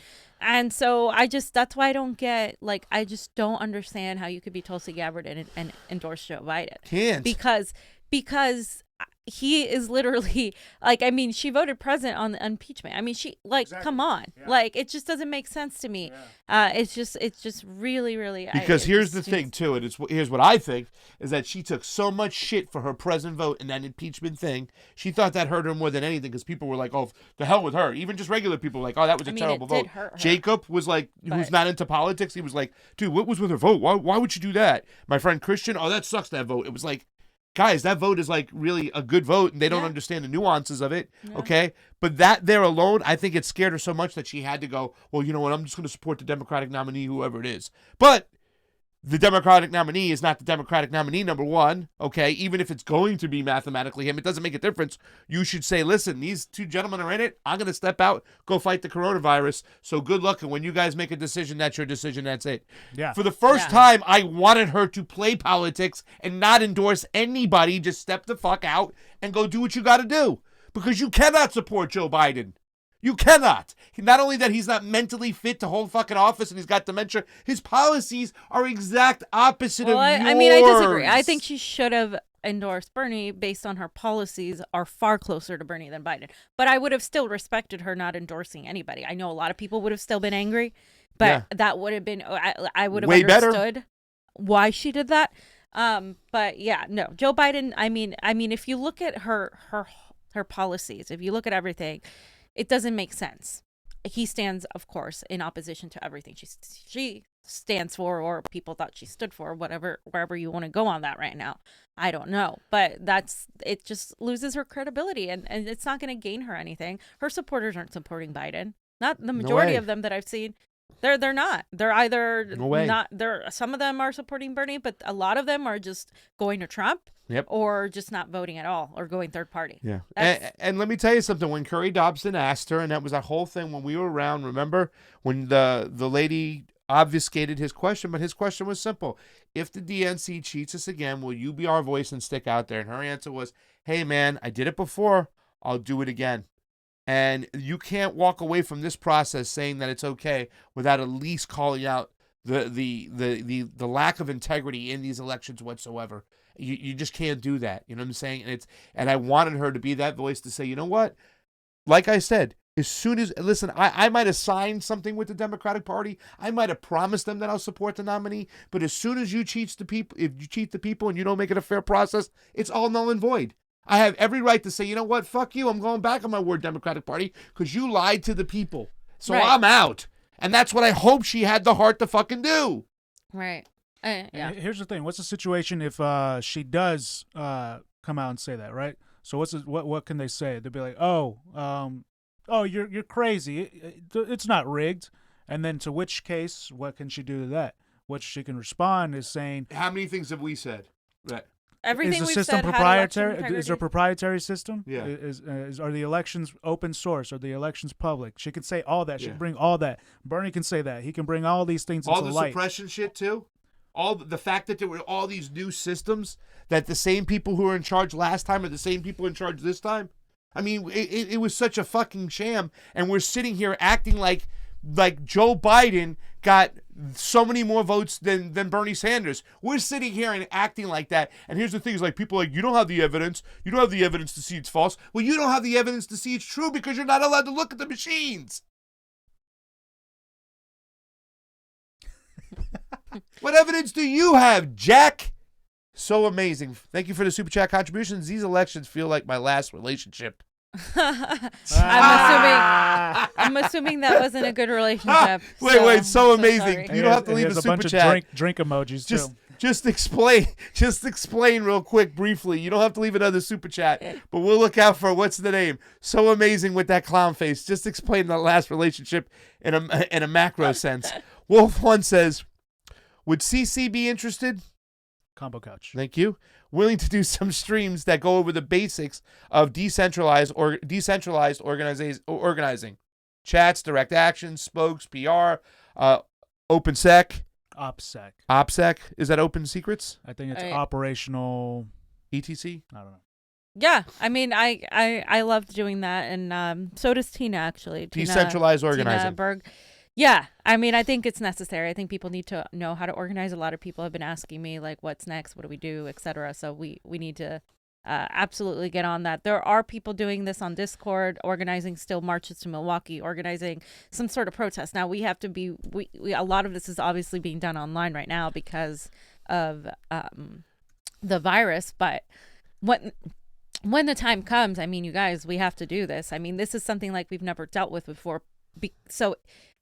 and so that's why I don't get, like, I just don't understand how you could be Tulsi Gabbard and endorse Joe Biden. Can't. Because he is literally, like, I mean, she voted president on the impeachment. I mean, she, like, Exactly. come on, Yeah. like, it just doesn't make sense to me. It's just really, really. Because it here's just the thing, seems- too, and here's what I think, is that she took so much shit for her present vote in that impeachment thing. She thought that hurt her more than anything, because people were like, oh, the hell with her. Even just regular people were like, oh, that was a I mean, terrible it did vote. hurt her, Jacob was like, who's but- not into politics, he was like, dude, what was with her vote? Why would you do that? My friend Christian, oh, that sucks, that vote. It was like, guys, that vote is like really a good vote, and they don't Yeah. understand the nuances of it, Yeah. okay? But that there alone, I think it scared her so much that she had to go, well, you know what, I'm just going to support the Democratic nominee, whoever it is. But the Democratic nominee is not the Democratic nominee, number one, okay? Even if it's going to be mathematically him, it doesn't make a difference. You should say, listen, these two gentlemen are in it. I'm going to step out, go fight the coronavirus. So good luck. And when you guys make a decision, that's your decision. That's it. Yeah. For the first time, I wanted her to play politics and not endorse anybody. Just step the fuck out and go do what you got to do. Because you cannot support Joe Biden. You cannot. Not only that he's not mentally fit to hold fucking office and he's got dementia, his policies are exact opposite of yours. I mean, I disagree. I think she should have endorsed Bernie based on her policies are far closer to Bernie than Biden. But I would have still respected her not endorsing anybody. I know a lot of people would have still been angry, but Yeah. that would have been, I would have Way better. understood why she did that. But yeah, no, Joe Biden, I mean, if you look at her policies, if you look at everything, it doesn't make sense. He stands, of course, in opposition to everything she stands for, or people thought she stood for, wherever you want to go on that right now. I don't know. But it just loses her credibility, and it's not going to gain her anything. Her supporters aren't supporting Biden. Not the majority way. of them that I've seen. They're not. They're either No way. not. Some of them are supporting Bernie, but a lot of them are just going to Trump. Yep. Or just not voting at all, or going third party. Yeah. That's- And let me tell you something. When Curry Dobson asked her, and that was that whole thing when we were around, remember? When the lady obfuscated his question, but his question was simple. If the DNC cheats us again, will you be our voice and stick out there? And her answer was, hey, man, I did it before. I'll do it again. And you can't walk away from this process saying that it's okay without at least calling out the lack of integrity in these elections whatsoever. You just can't do that. You know what I'm saying? And I wanted her to be that voice to say, you know what? Like I said, as soon as, listen, I might have signed something with the Democratic Party. I might have promised them that I'll support the nominee. But as soon as you cheat the people, if you cheat the people and you don't make it a fair process, it's all null and void. I have every right to say, you know what? Fuck you. I'm going back on my word, Democratic Party, because you lied to the people. So Right. I'm out. And that's what I hope she had the heart to fucking do. Right. And Yeah. here's the thing. What's the situation if she does come out and say that, right? So what can they say? They'll be like, oh, you're crazy. It's not rigged. And then to which case, what can she do to that? What she can respond is saying, How many things have we said? Right. Everything is the we've system said had proprietary? election Is there a integrity. proprietary system? Yeah. Are the elections open source? Are the elections public? She can say all that. She Yeah. can bring all that. Bernie can say that. He can bring all these things All into the light. suppression shit too. All the fact that there were all these new systems that the same people who were in charge last time are the same people in charge this time. I mean, it was such a fucking sham, and we're sitting here acting like Joe Biden got so many more votes than Bernie Sanders. We're sitting here and acting like that. And here's the thing: is like people are like, you don't have the evidence. You don't have the evidence to see it's false. Well, you don't have the evidence to see it's true because you're not allowed to look at the machines. What evidence do you have, Jack? So amazing. Thank you for the super chat contributions. These elections feel like my last relationship. I'm assuming that wasn't a good relationship. Wait, so amazing. Sorry. You don't have to leave a super bunch chat. Of drink emojis too. Just explain real quick, briefly. You don't have to leave another super chat, but we'll look out for what's the name. So amazing with that clown face. Just explain the last relationship in a macro sense. Wolf One says, would CC be interested? Combo couch. Thank you. Willing to do some streams that go over the basics of decentralized organizing. Chats, direct action, spokes, PR, OpenSec. OPSEC. Is that Open Secrets? I think it's operational. ETC? I don't know. Yeah, I mean, I loved doing that, and so does Tina, actually. Decentralized organizing. Tina Berg. Yeah, I mean, I think it's necessary. I think people need to know how to organize. A lot of people have been asking me, like, what's next? What do we do? Etc. So we need to absolutely get on that. There are people doing this on Discord, organizing still marches to Milwaukee, organizing some sort of protest. Now, we have to be, a lot of this is obviously being done online right now because of the virus. But when the time comes, I mean, you guys, we have to do this. I mean, this is something like we've never dealt with before. So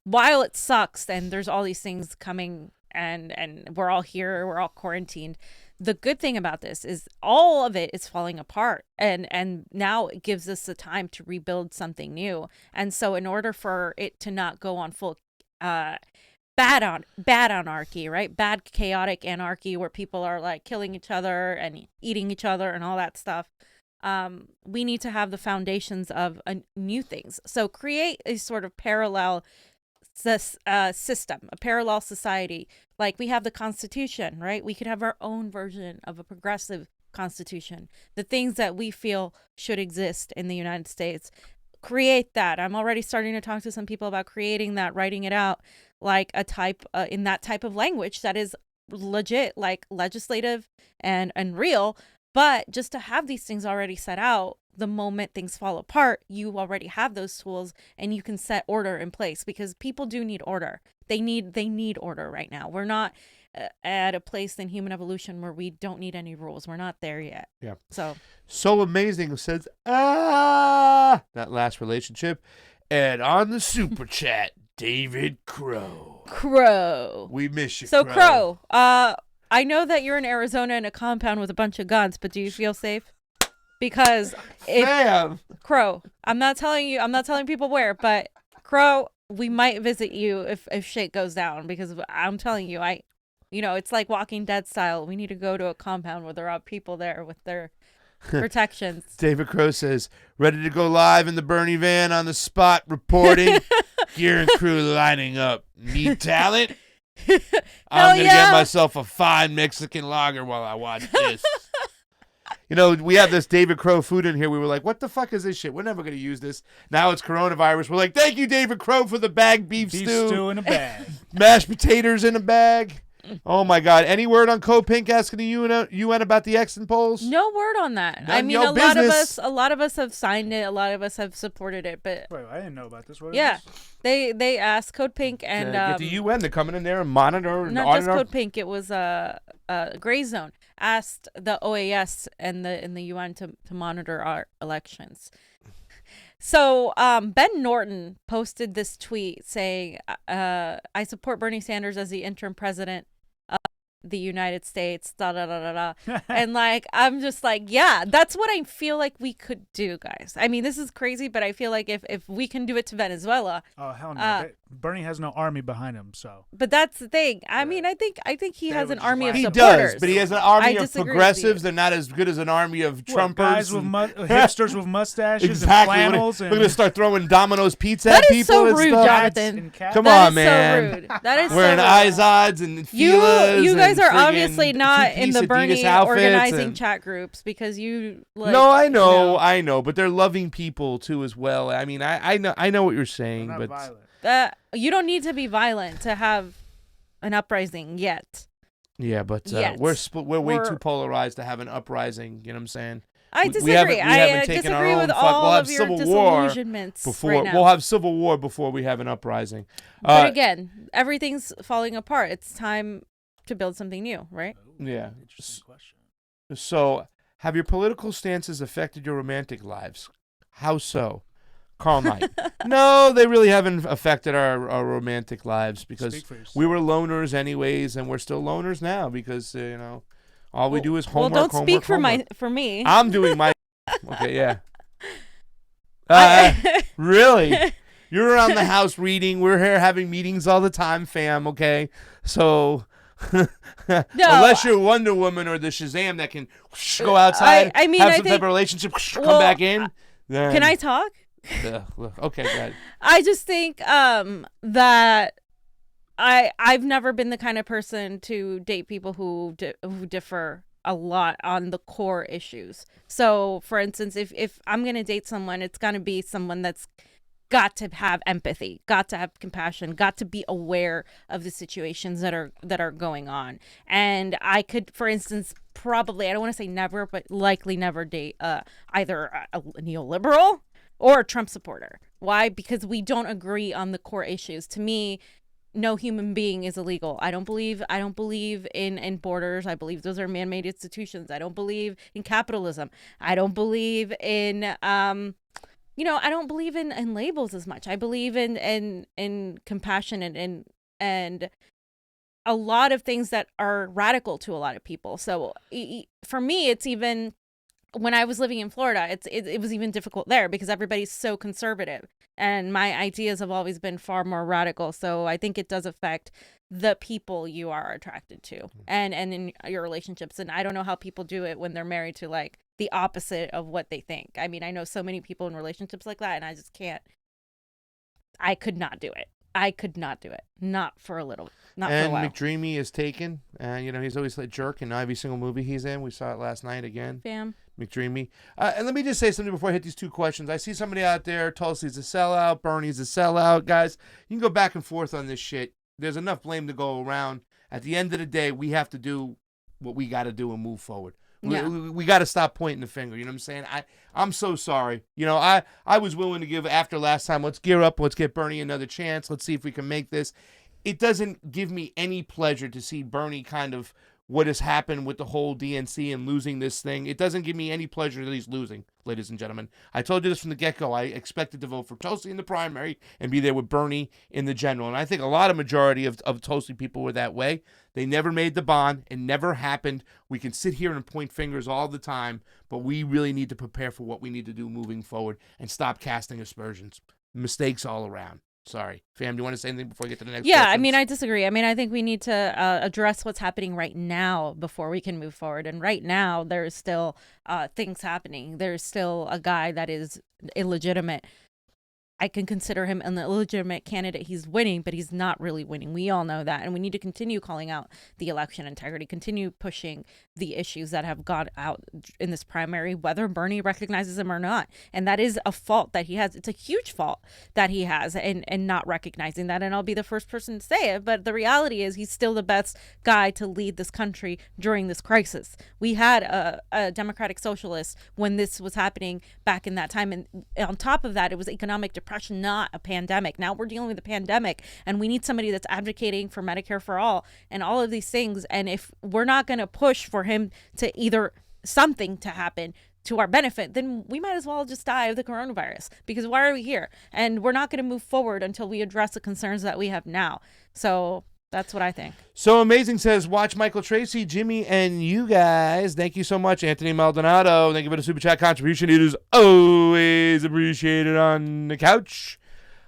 while it sucks and there's all these things coming and we're all here, we're all quarantined, the good thing about this is all of it is falling apart, and now it gives us the time to rebuild something new. And so in order for it to not go on full bad anarchy, right? Bad chaotic anarchy where people are like killing each other and eating each other and all that stuff, we need to have the foundations of new things. So create a sort of parallel system, a parallel society. Like we have the Constitution, right? We could have our own version of a progressive Constitution. The things that we feel should exist in the United States. Create that. I'm already starting to talk to some people about creating that, writing it out like a type in that type of language that is legit, like legislative and real. But just to have these things already set out, the moment things fall apart, you already have those tools and you can set order in place, because people do need order. They need order right now. We're not at a place in human evolution where we don't need any rules. We're not there yet. Yeah. So amazing says, that last relationship. And on the super chat, David Crow. We miss you, So Crow, I know that you're in Arizona in a compound with a bunch of guns, but do you feel safe? Because Crow, I'm not telling people where, but Crow, we might visit you if shit goes down, because I'm telling you, it's like Walking Dead style. We need to go to a compound where there are people there with their protections. David Crow says, ready to go live in the Bernie van on the spot reporting. Gear and crew lining up. Need talent? I'm going to get myself a fine Mexican lager while I watch this. We have this David Crow food in here. We were like, what the fuck is this shit? We're never going to use this. Now it's coronavirus. We're like, thank you, David Crow, for the bag beef stew. Beef stew in a bag. Mashed potatoes in a bag. Oh, my God. Any word on Co-Pink asking the UN about the exit polls? No word on that. None, I mean, a lot of us have signed it. A lot of us have supported it. But wait, I didn't know about this. What yeah, is this? they asked Code Pink and get the UN. They're coming in there and monitor. Not just Code Pink. It was Gray Zone asked the OAS and the UN to monitor our elections. So Ben Norton posted this tweet saying, I support Bernie Sanders as the interim president of the United States, da da da da da. And like, I'm just like, yeah, that's what I feel like we could do, guys. I mean, this is crazy, but I feel like if we can do it to Venezuela. Oh, hell no. Bernie has no army behind him, so. But that's the thing. I mean, I think he has an army of supporters. He does, but he has an army of progressives. They're not as good as an army of Trumpers. Guys with hipsters with mustaches exactly. and flannels. We're going to start throwing Domino's pizza at people. That is so rude, Jonathan. Come on, man. So rude. That is wearing Izods and Filas. You guys are obviously not in the Bernie organizing chat groups, because you. Like, no, I know, but they're loving people too as well. I mean, I know what you're saying, but violent. You don't need to be violent to have an uprising yet. Yeah, but we're way too polarized to have an uprising. You know what I'm saying? I disagree. I disagree with all of your disillusionments right now. We'll have civil war before we have an uprising. But again, everything's falling apart. It's time to build something new, right? Yeah. Interesting question. So, have your political stances affected your romantic lives? How so? Carl Knight. No, they really haven't affected our romantic lives because we were loners anyways, and we're still loners now because, all we do is homework, Well, don't speak homework. for me. I'm doing my... Okay, yeah. Really? You're around the house reading. We're here having meetings all the time, fam, okay? So... No, unless you're Wonder Woman or the Shazam that can go outside, have some type of relationship, come back in. Then, can I talk? Okay, go ahead. I just think that I've never been the kind of person to date people who differ a lot on the core issues. So, for instance, if I'm gonna date someone, it's gonna be someone that's got to have empathy, got to have compassion, got to be aware of the situations that are going on. And I could, for instance, probably, I don't want to say never, but likely never date either a neoliberal or a Trump supporter. Why? Because we don't agree on the core issues. To me, no human being is illegal. I don't believe in borders. I believe those are man-made institutions. I don't believe in capitalism. I don't believe in I don't believe in labels as much. I believe in compassion and a lot of things that are radical to a lot of people. So for me, it's even when I was living in Florida, it was even difficult there because everybody's so conservative and my ideas have always been far more radical. So I think it does affect the people you are attracted to and in your relationships. And I don't know how people do it when they're married to like the opposite of what they think. I mean, I know so many people in relationships like that and I just can't. I could not do it. Not for a while. And McDreamy is taken. And, he's always a jerk in every single movie he's in. We saw it last night again. Bam. McDreamy. And let me just say something before I hit these two questions. I see somebody out there, Tulsi's a sellout, Bernie's a sellout. Guys, you can go back and forth on this shit. There's enough blame to go around. At the end of the day, we have to do what we got to do and move forward. Yeah. We got to stop pointing the finger. You know what I'm saying? I'm so sorry. I was willing to give after last time. Let's gear up. Let's get Bernie another chance. Let's see if we can make this. It doesn't give me any pleasure to see Bernie kind of what has happened with the whole DNC and losing this thing. It doesn't give me any pleasure that he's losing, ladies and gentlemen. I told you this from the get-go. I expected to vote for Tulsi in the primary and be there with Bernie in the general. And I think a lot of majority of Tulsi people were that way. They never made the bond. It never happened. We can sit here and point fingers all the time, but we really need to prepare for what we need to do moving forward and stop casting aspersions. Mistakes all around. Sorry. Fam, do you want to say anything before we get to the next Yeah, questions? I mean, I disagree. I mean, I think we need to address what's happening right now before we can move forward. And right now, there's still things happening. There's still a guy that is illegitimate. I can consider him an illegitimate candidate. He's winning, but he's not really winning. We all know that. And we need to continue calling out the election integrity, continue pushing the issues that have gone out in this primary, whether Bernie recognizes him or not. And that is a fault that he has. It's a huge fault that he has and not recognizing that. And I'll be the first person to say it. But the reality is he's still the best guy to lead this country during this crisis. We had a democratic socialist when this was happening back in that time. And on top of that, it was economic depression, not a pandemic. Now we're dealing with a pandemic and we need somebody that's advocating for Medicare for all and all of these things. And if we're not going to push for him to either something to happen to our benefit, then we might as well just die of the coronavirus because why are we here? And we're not going to move forward until we address the concerns that we have now. So that's what I think. So Amazing says, watch Michael Tracy, Jimmy, and you guys. Thank you so much, Anthony Maldonado. Thank you for the Super Chat contribution. It is always appreciated on the couch.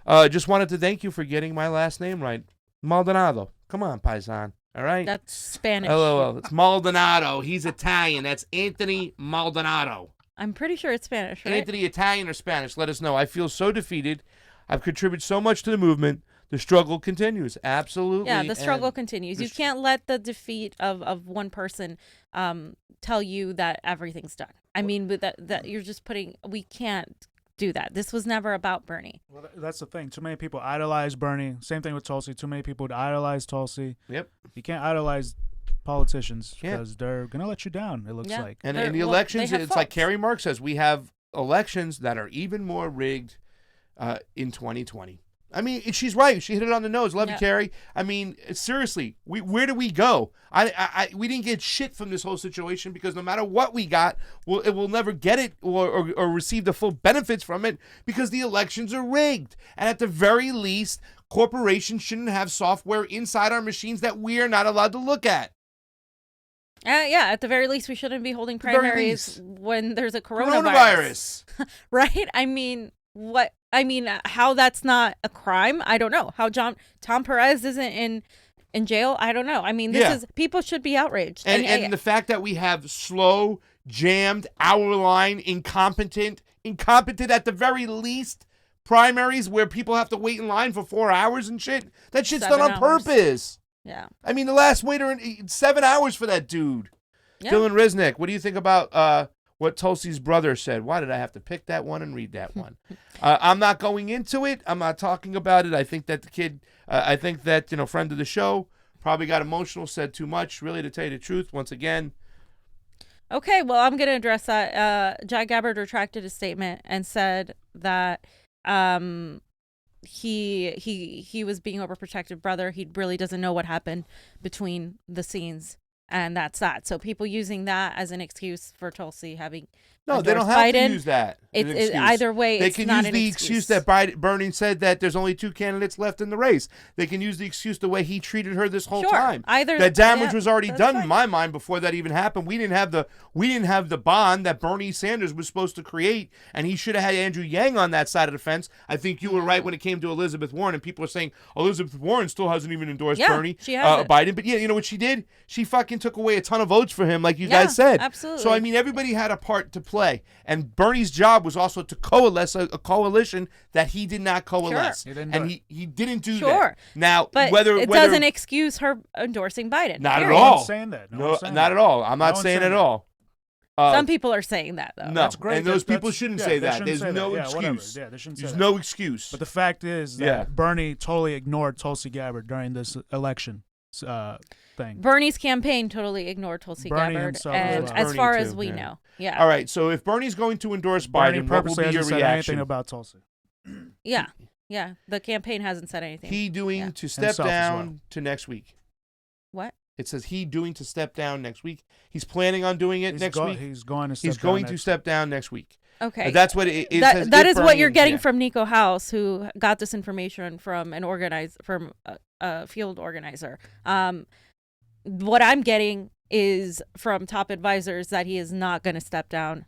Just wanted to thank you for getting my last name right. Maldonado. Come on, Paisan. All right? That's Spanish. LOL. It's Maldonado. He's Italian. That's Anthony Maldonado. I'm pretty sure it's Spanish, right? Anthony, Italian or Spanish? Let us know. I feel so defeated. I've contributed so much to the movement. The struggle continues. Absolutely. Yeah, the struggle continues. You can't let the defeat of one person tell you that everything's done. I mean, with that you're just putting, we can't do that. This was never about Bernie. Well, that's the thing. Too many people idolize Bernie. Same thing with Tulsi. Too many people idolize Tulsi. Yep. You can't idolize politicians because they're going to let you down, it looks like. And in the elections, it's like Carrie Mark says, we have elections that are even more rigged in 2020. I mean, she's right. She hit it on the nose. Love you, Carrie. I mean, seriously, where do we go? We didn't get shit from this whole situation because no matter what we got, we'll never get it or receive the full benefits from it because the elections are rigged. And at the very least, corporations shouldn't have software inside our machines that we are not allowed to look at. At the very least, we shouldn't be holding primaries when there's a coronavirus. Right? I mean, what? I mean, how that's not a crime, I don't know. How Tom Perez isn't in jail, I don't know. I mean, people should be outraged. And the fact that we have slow, jammed, hour-line, incompetent at the very least primaries where people have to wait in line for 4 hours and shit, that shit's done on purpose. Yeah. I mean, the last waiter, 7 hours for that dude. Yeah. Dylan Riznick, what do you think about what Tulsi's brother said? Why did I have to pick that one and read that one? I'm not going into it. I'm not talking about it. I think that the kid, friend of the show, probably got emotional, said too much. Really, to tell you the truth, once again. Okay, well, I'm going to address that. Jai Gabbard retracted his statement and said that he was being overprotective brother. He really doesn't know what happened between the scenes. And that's that. So people using that as an excuse for Tulsi having they don't have Biden, to use that. Either way, they can use the excuse that Bernie said that there's only 2 candidates left in the race. They can use the excuse the way he treated her this whole time. That damage was already done in my mind before that even happened. We didn't have the bond that Bernie Sanders was supposed to create, and he should have had Andrew Yang on that side of the fence. I think you were right when it came to Elizabeth Warren, and people are saying Elizabeth Warren still hasn't even endorsed Bernie Biden. But you know what she did? She fucking took away a ton of votes for him, like you guys said. Absolutely. So I mean, everybody had a part to play, and Bernie's job was also to coalesce a coalition that he did not coalesce, he didn't do that. Now, but it doesn't excuse her endorsing Biden. Not at all. I'm saying that. Not at all. I'm not saying at all. Some people are saying that though. No, that's great. And those people shouldn't say that. There's no excuse. Yeah, they shouldn't say There's that. no excuse. But the fact is that Bernie totally ignored Tulsi Gabbard during this election thing. Bernie's campaign totally ignored Tulsi Gabbard, and as far as we know, All right, so if Bernie's going to endorse Biden, what will be your reaction? Anything about Tulsi? Yeah. The campaign hasn't said anything. He doing to step down to next week. What? It says he doing to step down next week. He's planning on doing it next week. He's going to step down next week. Okay. That's what it says. That is what you're getting from Nico House, who got this information from a field organizer. What I'm getting is from top advisors that he is not going to step down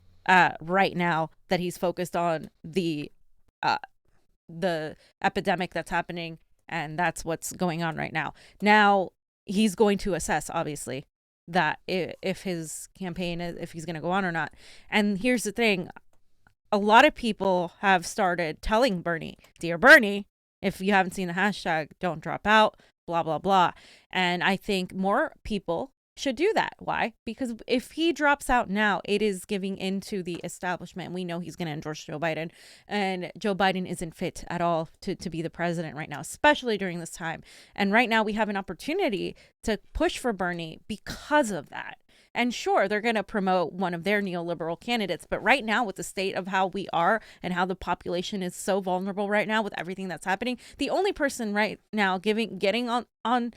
right now, that he's focused on the epidemic that's happening, and that's what's going on right now. Now, he's going to assess, obviously, that if his campaign, if he's going to go on or not. And here's the thing. A lot of people have started telling Bernie, "Dear Bernie, if you haven't seen the hashtag, don't drop out, blah, blah, blah." And I think more people should do that. Why? Because if he drops out now, it is giving into the establishment. We know he's going to endorse Joe Biden, and Joe Biden isn't fit at all to be the president right now, especially during this time. And right now we have an opportunity to push for Bernie because of that. And sure, they're going to promote one of their neoliberal candidates. But right now, with the state of how we are and how the population is so vulnerable right now with everything that's happening, the only person right now getting on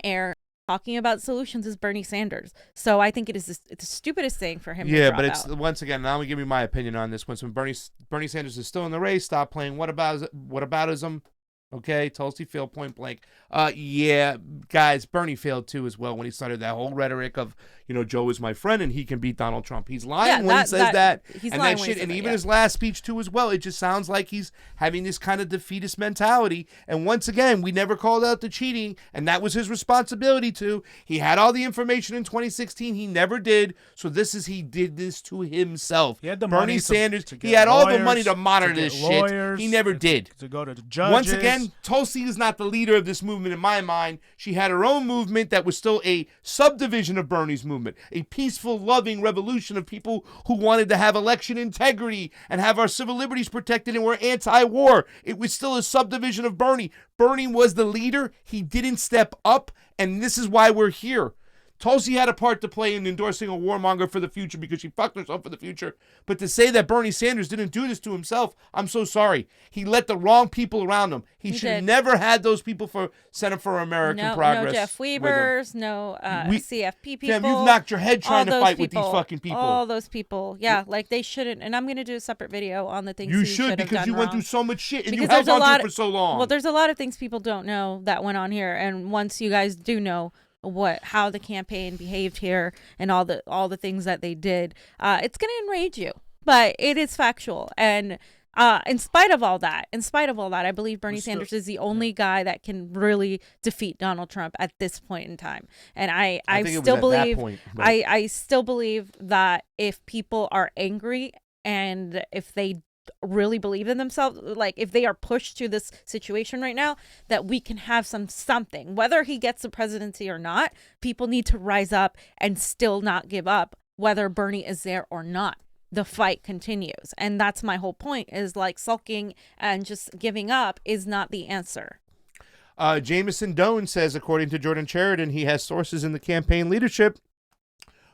air talking about solutions is Bernie Sanders. So I think it's the stupidest thing for him to drop but it's out. Once again, now I'm going to give you my opinion on this. When Bernie Sanders is still in the race, stop playing whataboutism. Okay, Tulsi failed point blank. Guys, Bernie failed too as well when he started that whole rhetoric of, Joe is my friend and he can beat Donald Trump. He's lying when he says that. He's and lying that when shit, he says and that, even his last speech too as well. It just sounds like he's having this kind of defeatist mentality. And once again, we never called out the cheating, and that was his responsibility too. He had all the information in 2016. He never did. So he did this to himself. He had the Bernie money Sanders. to He had all the lawyers, money to monitor this lawyers, shit. He never did. To go to the judges. Once again, Tulsi is not the leader of this movement in my mind. She had her own movement that was still a subdivision of Bernie's movement, a peaceful, loving revolution of people who wanted to have election integrity and have our civil liberties protected and were anti-war. It was still a subdivision of Bernie. Bernie was the leader. He didn't step up, and this is why we're here. Tulsi had a part to play in endorsing a warmonger for the future because she fucked herself for the future. But to say that Bernie Sanders didn't do this to himself, I'm so sorry. He let the wrong people around him. He should have never had those people for Center for American Progress. No Jeff Weavers, no CFP people. Damn, you've knocked your head trying to fight with these fucking people. All those people. Yeah, like they shouldn't. And I'm going to do a separate video on the things you he should because you went went through so much shit and because you held on to it for so long. Well, there's a lot of things people don't know that went on here. And once you guys do know how the campaign behaved here and all the things that they did, it's going to enrage you, but it is factual. And in spite of all that, I believe Bernie Sanders is the only guy that can really defeat Donald Trump at this point in time. And I still believe that if people are angry and if they really believe in themselves, like if they are pushed to this situation right now, that we can have something, whether he gets the presidency or not. People need to rise up and still not give up, whether Bernie is there or not. The fight continues, and that's my whole point, is like sulking and just giving up is not the answer. Jameson Doan says, according to Jordan Sheridan, he has sources in the campaign leadership.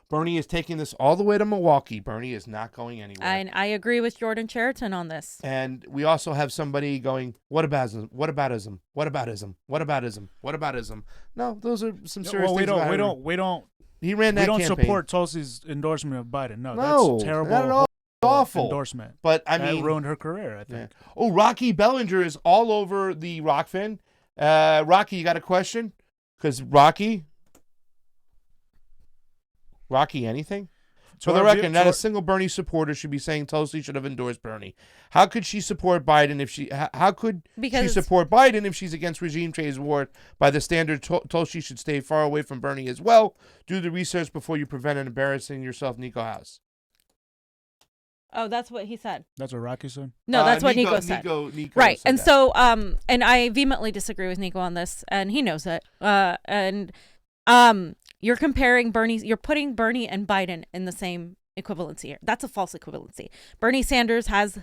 Bernie is taking this all the way to Milwaukee. Bernie is not going anywhere. And I agree with Jordan Sheridan on this. And we also have somebody going, what aboutism? What aboutism? What aboutism? What aboutism? What aboutism? No, those are some serious things. We don't. He ran that campaign. Support Tulsi's endorsement of Biden. No, that's terrible. Not at all. Awful endorsement. But I mean, that ruined her career, I think. Yeah. Oh, Rocky Bellinger is all over the ROKFIN. Rocky, you got a question? Because Rocky, anything? For the record, not a single Bernie supporter should be saying Tulsi should have endorsed Bernie. How could she support Biden if she? How could she support Biden if she's against regime change war? By the standard, Tulsi should stay far away from Bernie as well. Do the research before you prevent and embarrassing yourself, Nico House. Oh, that's what he said. That's what Rocky said? No, that's what Nico said. Nico right. Said and that. So, and I vehemently disagree with Nico on this, and he knows it. You're comparing you're putting Bernie and Biden in the same equivalency here. That's a false equivalency. Bernie Sanders has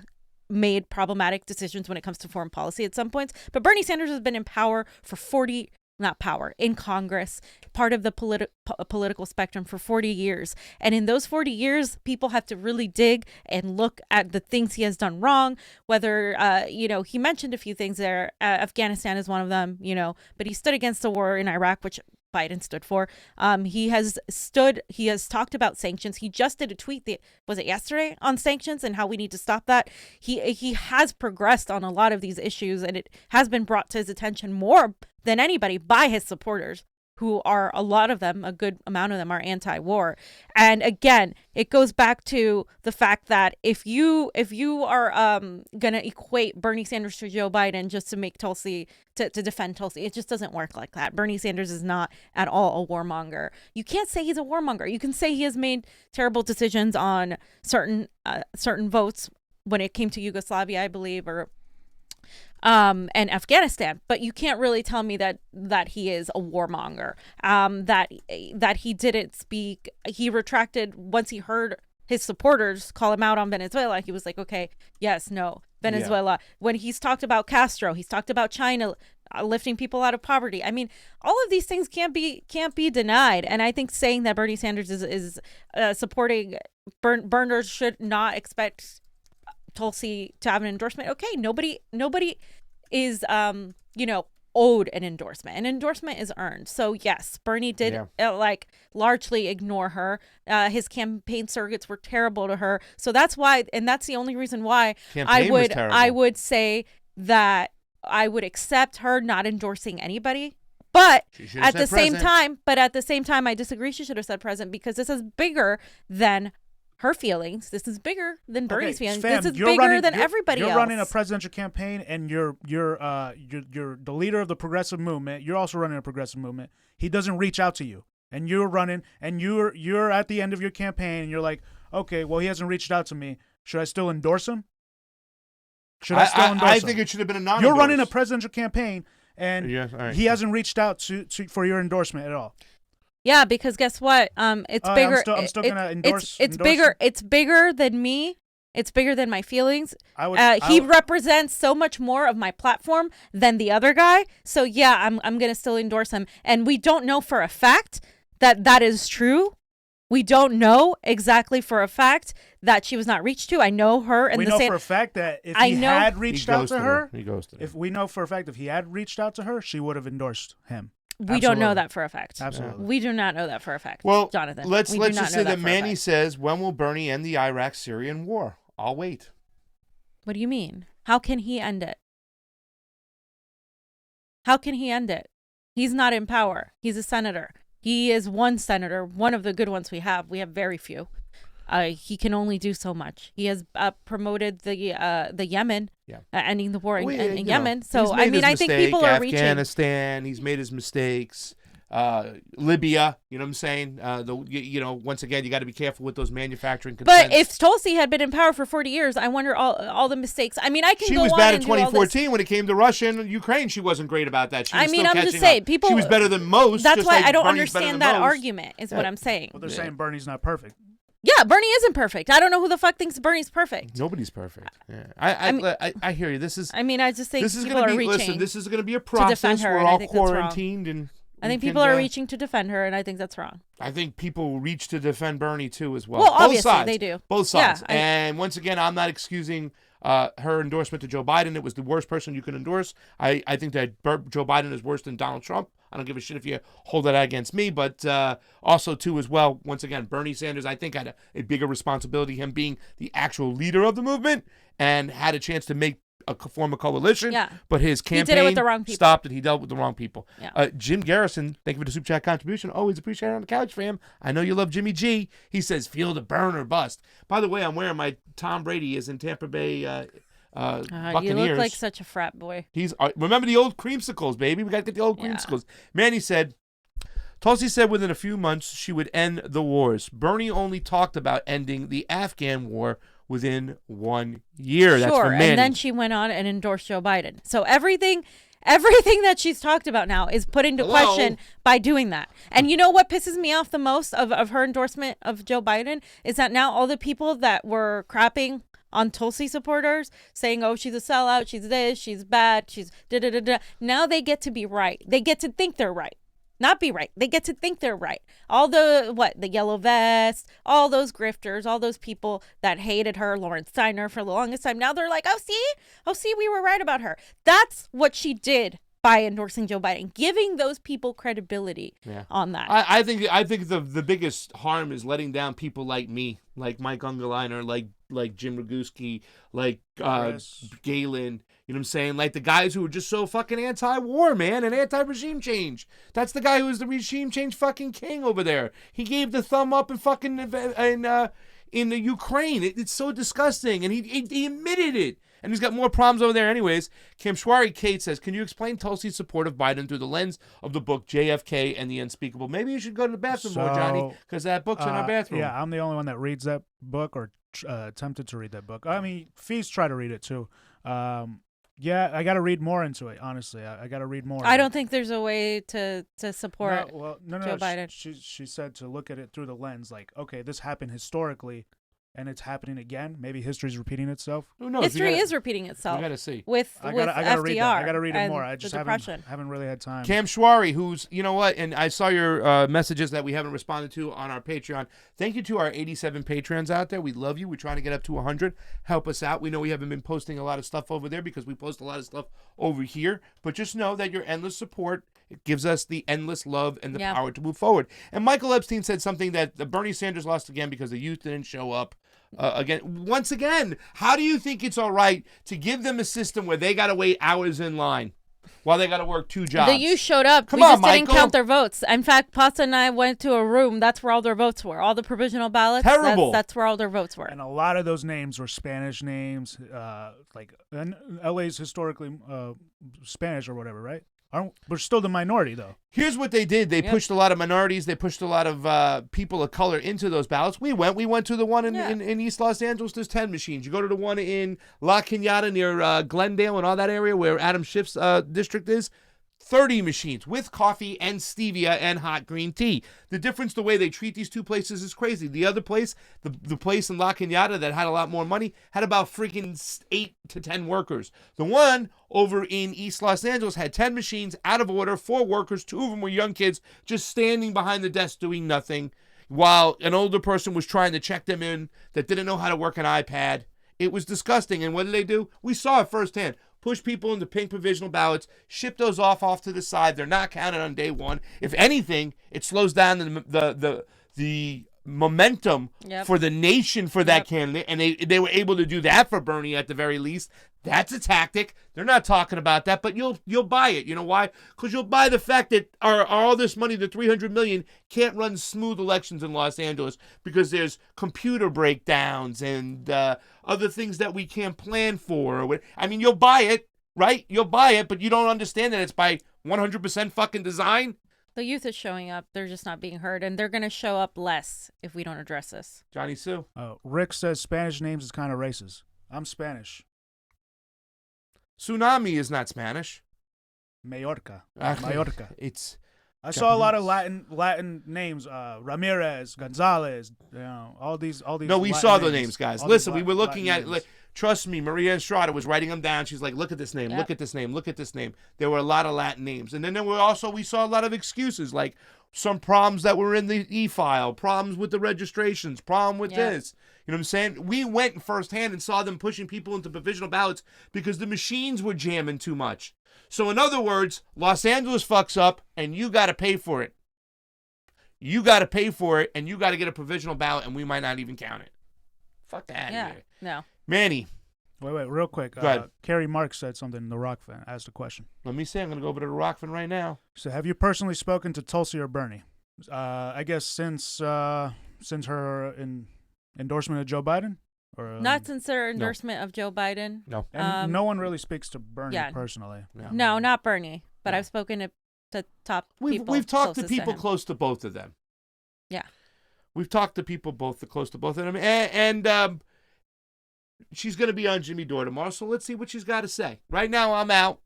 made problematic decisions when it comes to foreign policy at some points, but Bernie Sanders has been in power for in Congress, part of the political spectrum for 40 years. And in those 40 years, people have to really dig and look at the things he has done wrong, whether, he mentioned a few things there. Afghanistan is one of them, but he stood against the war in Iraq, which Biden stood for. He has talked about sanctions. He just did a tweet was it yesterday on sanctions and how we need to stop that. He has progressed on a lot of these issues, and it has been brought to his attention more than anybody by his supporters, who are, a lot of them, a good amount of them are anti-war. And again, it goes back to the fact that if you are going to equate Bernie Sanders to Joe Biden just to make Tulsi, to defend Tulsi, it just doesn't work like that. Bernie Sanders is not at all a warmonger. You can't say he's a warmonger. You can say he has made terrible decisions on certain votes when it came to Yugoslavia, I believe, and Afghanistan, but you can't really tell me that he is a warmonger. That he didn't speak. He retracted once he heard his supporters call him out on Venezuela. He was like, okay, yes, no, Venezuela. Yeah. When he's talked about Castro, he's talked about China lifting people out of poverty. I mean, all of these things can't be denied. And I think saying that Bernie Sanders is supporting burners should not expect Tulsi to have an endorsement. Okay, nobody is owed an endorsement. An endorsement is earned. So yes, Bernie did largely ignore her. His campaign surrogates were terrible to her. So that's why, and that's the only reason why I would say that I would accept her not endorsing anybody. But at the same time, I disagree. She should have said president, because this is bigger than her feelings. This is bigger than Bernie's feelings. Fam, this is bigger than everybody else. You're running a presidential campaign, and you're the leader of the progressive movement. You're also running a progressive movement. He doesn't reach out to you, and you're running, and you're at the end of your campaign, and you're like, okay, well, he hasn't reached out to me. Should I still endorse him? I think it should have been a non-endorse. You're running a presidential campaign, and he hasn't reached out for your endorsement at all. Yeah, because guess what? It's bigger. I'm still gonna endorse. It's bigger. It's bigger than me. It's bigger than my feelings. He represents so much more of my platform than the other guy. So yeah, I'm gonna still endorse him. And we don't know for a fact that is true. We don't know exactly for a fact that she was not reached to. I know her, and we know for a fact that if he had reached out to her, he goes to her. If we know for a fact if he had reached out to her, she would have endorsed him. We don't know that for a fact. Absolutely. We do not know that for a fact. Well, Jonathan, let's just say that Manny says, when will Bernie end the Iraq-Syrian war? I'll wait. What do you mean? How can he end it? How can he end it? He's not in power. He's a senator. He is one senator, one of the good ones we have. We have very few. He can only do so much. He has promoted the Yemen, ending the war in Yemen. So I mean, I think people are reaching. Afghanistan. He's made his mistakes. Libya. You know what I'm saying? Once again, you got to be careful with those manufacturing consents. But if Tulsi had been in power for 40 years, I wonder all the mistakes. I mean, I can. She go was on bad in and do all 2014 when it came to Russia and Ukraine. She wasn't great about that. I'm just saying, people. She was better than most. That's why like I don't Bernie's understand that argument. Is what I'm saying. Well, they're saying Bernie's not perfect. Yeah, Bernie isn't perfect. I don't know who the fuck thinks Bernie's perfect. Nobody's perfect. Yeah. I hear you. This is. I mean, I just think this is people going are to be. reaching. Listen, this is going to be a process. Her, We're all quarantined and. I think people are reaching to defend her, and I think that's wrong. I think people reach to defend Bernie too, as well. Well, both obviously sides. they do. Both sides. Yeah, and once again, I'm not excusing her endorsement to Joe Biden. It was the worst person you could endorse. I think that Joe Biden is worse than Donald Trump. I don't give a shit if you hold that against me, but also too as well. Once again, Bernie Sanders, I think, had a bigger responsibility, him being the actual leader of the movement, and had a chance to form a coalition. Yeah. But his campaign did it with the wrong people. Stopped it. He dealt with the wrong people. Yeah. Jim Garrison, thank you for the super chat contribution. Always appreciate it on the couch, fam. I know you love Jimmy G. He says, "Feel the burn or bust." By the way, I'm wearing my Tom Brady is in Tampa Bay. Buccaneers. You look like such a frat boy. He's remember the old creamsicles, baby. We got to get the old creamsicles. Manny said, Tulsi said within a few months she would end the wars. Bernie only talked about ending the Afghan war within 1 year. Sure, that's from Manny. And then she went on and endorsed Joe Biden. So everything that she's talked about now is put into question by doing that. And you know what pisses me off the most of her endorsement of Joe Biden is that now all the people that were crapping on Tulsi supporters saying, oh, she's a sellout, she's this, she's bad, she's da-da-da-da. Now they get to be right. They get to think they're right. Not be right. They get to think they're right. All the yellow vest, all those grifters, all those people that hated her, Lauren Steiner for the longest time. Now they're like, oh, see, we were right about her. That's what she did by endorsing Joe Biden, giving those people credibility on that. I think the biggest harm is letting down people like me, like Mike Ungerleiner, like Jim Roguski, like Galen. You know what I'm saying? Like the guys who are just so fucking anti-war, man, and anti-regime change. That's the guy who is the regime change fucking king over there. He gave the thumb up in fucking in the Ukraine. It's so disgusting, and he admitted it. And he's got more problems over there anyways. Kamshwari Kate says, can you explain Tulsi's support of Biden through the lens of the book JFK and the Unspeakable? Maybe you should go to the bathroom more, Johnny, because that book's in our bathroom. Yeah, I'm the only one that reads that book or attempted to read that book. I mean, Fees try to read it too. Yeah, I got to read more into it, honestly. I got to read more. I don't think there's a way to support Joe Biden. She said to look at it through the lens like, okay, this happened historically, and it's happening again. Maybe history's repeating itself. Who knows? History is repeating itself. We got to see. With I gotta FDR. read that. I got to read it more. I just haven't really had time. Cam Shwari, who's, you know what, and I saw your messages that we haven't responded to on our Patreon. Thank you to our 87 Patrons out there. We love you. We're trying to get up to 100. Help us out. We know we haven't been posting a lot of stuff over there because we post a lot of stuff over here. But just know that your endless support, it gives us the endless love and the power to move forward. And Michael Epstein said something that Bernie Sanders lost again because the youth didn't show up. Once again, how do you think it's all right to give them a system where they got to wait hours in line while they got to work 2 jobs? The youth showed up. Come we on, just didn't Michael. count their votes. In fact, Pasta and I went to a room. That's where all their votes were. All the provisional ballots. Terrible. That's where all their votes were. And a lot of those names were Spanish names. And LA's historically Spanish or whatever, right? We're still the minority, though. Here's what they did. They pushed a lot of minorities. They pushed a lot of people of color into those ballots. We went to the one in East Los Angeles. There's 10 machines. You go to the one in La Cañada near Glendale and all that area where Adam Schiff's district is. 30 machines with coffee and stevia and hot green tea. The difference, the way they treat these two places is crazy. The other place, the place in La Cañada that had a lot more money, had about freaking 8 to 10 workers. The one over in East Los Angeles had 10 machines out of order, 4 workers, 2 of them were young kids just standing behind the desk doing nothing while an older person was trying to check them in that didn't know how to work an iPad. It was disgusting. And what did they do? We saw it firsthand. Push people into pink provisional ballots, ship those off to the side. They're not counted on day one. If anything, it slows down the momentum for the nation for that candidate, and they were able to do that for Bernie at the very least. That's a tactic. They're not talking about that, but you'll buy it. You know why? Because you'll buy the fact that all this money, the $300 million, can't run smooth elections in Los Angeles because there's computer breakdowns and other things that we can't plan for. I mean, you'll buy it, right? You'll buy it, but you don't understand that it's by 100% fucking design. The youth is showing up. They're just not being heard, and they're going to show up less if we don't address this. Johnny Sue. Rick says Spanish names is kind of racist. I'm Spanish. Tsunami is not Spanish. Mallorca. It's. I saw a lot of Latin names. Ramirez, Gonzalez. All these. No, we Latin saw the names. names, guys. All Listen, these we were looking Latin at. names. Trust me, Maria Estrada was writing them down. She's like, look at this name, look at this name, look at this name. There were a lot of Latin names. And then we saw a lot of excuses, like some problems that were in the e-file, problems with the registrations, problem with this. You know what I'm saying? We went firsthand and saw them pushing people into provisional ballots because the machines were jamming too much. So in other words, Los Angeles fucks up and you got to pay for it. You got to pay for it and you got to get a provisional ballot and we might not even count it. Fuck that. Yeah, no. Manny. Wait, real quick. Go ahead. Carrie Marks said something in the ROKFIN. Asked a question. Let me see. I'm going to go over to the ROKFIN right now. So, have you personally spoken to Tulsi or Bernie? I guess since her endorsement of Joe Biden? Or Not since their endorsement of Joe Biden. No. And no one really speaks to Bernie personally. No, not Bernie. But I've spoken to top people. We've talked to people him. close to both of them. Yeah. We've talked to people close to both of them. And she's going to be on Jimmy Dore tomorrow, so let's see what she's got to say. Right now, I'm out,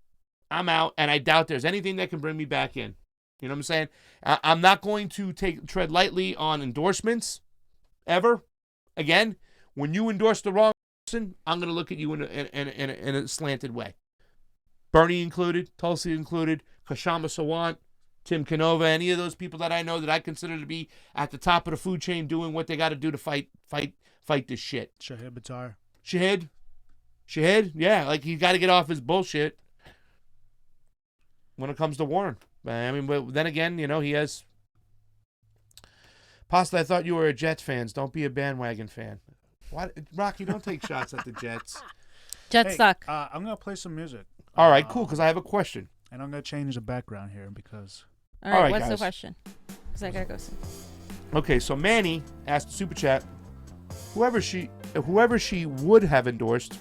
and I doubt there's anything that can bring me back in. You know what I'm saying? I'm not going to tread lightly on endorsements, ever. Again, when you endorse the wrong person, I'm going to look at you in a slanted way. Bernie included, Tulsi included, Kashama Sawant, Tim Canova, any of those people that I know that I consider to be at the top of the food chain doing what they got to do to fight this shit. Shahid Buttar. Shahid, yeah, like he's got to get off his bullshit when it comes to Warren. I mean, but then again, he has. Pasta, I thought you were a Jets fan. Don't be a bandwagon fan. What, Rocky? Don't take shots at the Jets. Jets suck. I'm gonna play some music. All right, cool. Because I have a question. And I'm gonna change the background here because. All right, what's guys. the question? Because I gotta go soon. Okay, so Manny asked the super chat. Whoever she would have endorsed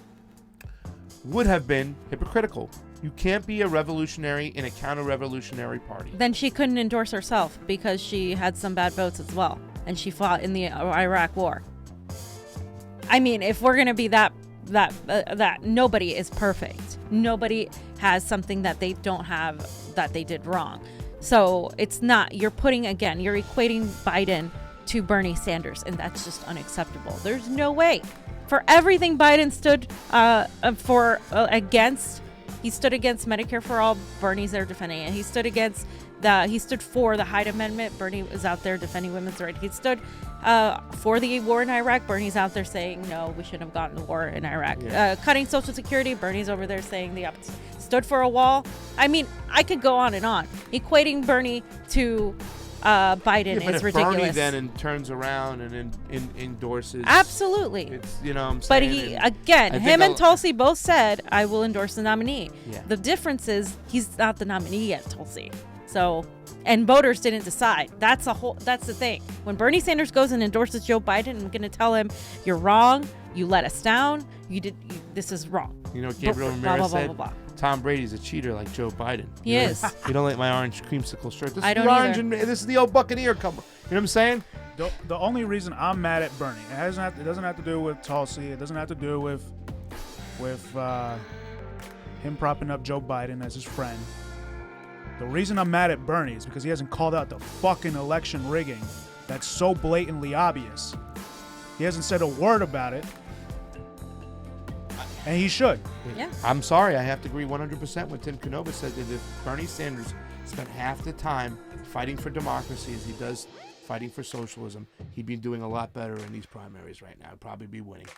would have been hypocritical. You can't be a revolutionary in a counter-revolutionary party. Then she couldn't endorse herself because she had some bad votes as well, and she fought in the Iraq War. I mean, if we're gonna be that nobody is perfect. Nobody has something that they don't have that they did wrong. So it's not. You're equating Biden to Bernie Sanders, and that's just unacceptable. There's no way. For everything Biden stood against. He stood against Medicare for all. Bernie's there defending it. He stood for the Hyde Amendment. Bernie was out there defending women's rights. He stood for the war in Iraq. Bernie's out there saying, no, we shouldn't have gotten the war in Iraq. Yeah. Cutting Social Security. Bernie's over there saying the opposite. Stood for a wall. I mean, I could go on and on. Equating Bernie to Biden but is if ridiculous. Bernie then turns around and endorses. Absolutely. It's, what I'm But saying. him and Tulsi both said, I will endorse the nominee. Yeah. The difference is he's not the nominee yet, Tulsi. So, and voters didn't decide. That's the thing. When Bernie Sanders goes and endorses Joe Biden, I'm going to tell him, you're wrong. You let us down. This is wrong. You know what Gabriel Ramirez blah, said? blah, blah, blah. Tom Brady's a cheater like Joe Biden. He is. You don't like my orange creamsicle shirt. This I is don't the orange either. and this is the old Buccaneer cover. You know what I'm saying? The only reason I'm mad at Bernie, it doesn't have to do with Tulsi. It doesn't have to do with him propping up Joe Biden as his friend. The reason I'm mad at Bernie is because he hasn't called out the fucking election rigging that's so blatantly obvious. He hasn't said a word about it. And he should. Yeah. I'm sorry, I have to agree 100% with Tim Canova said that if Bernie Sanders spent half the time fighting for democracy as he does fighting for socialism, he'd be doing a lot better in these primaries right now. He'd probably be winning.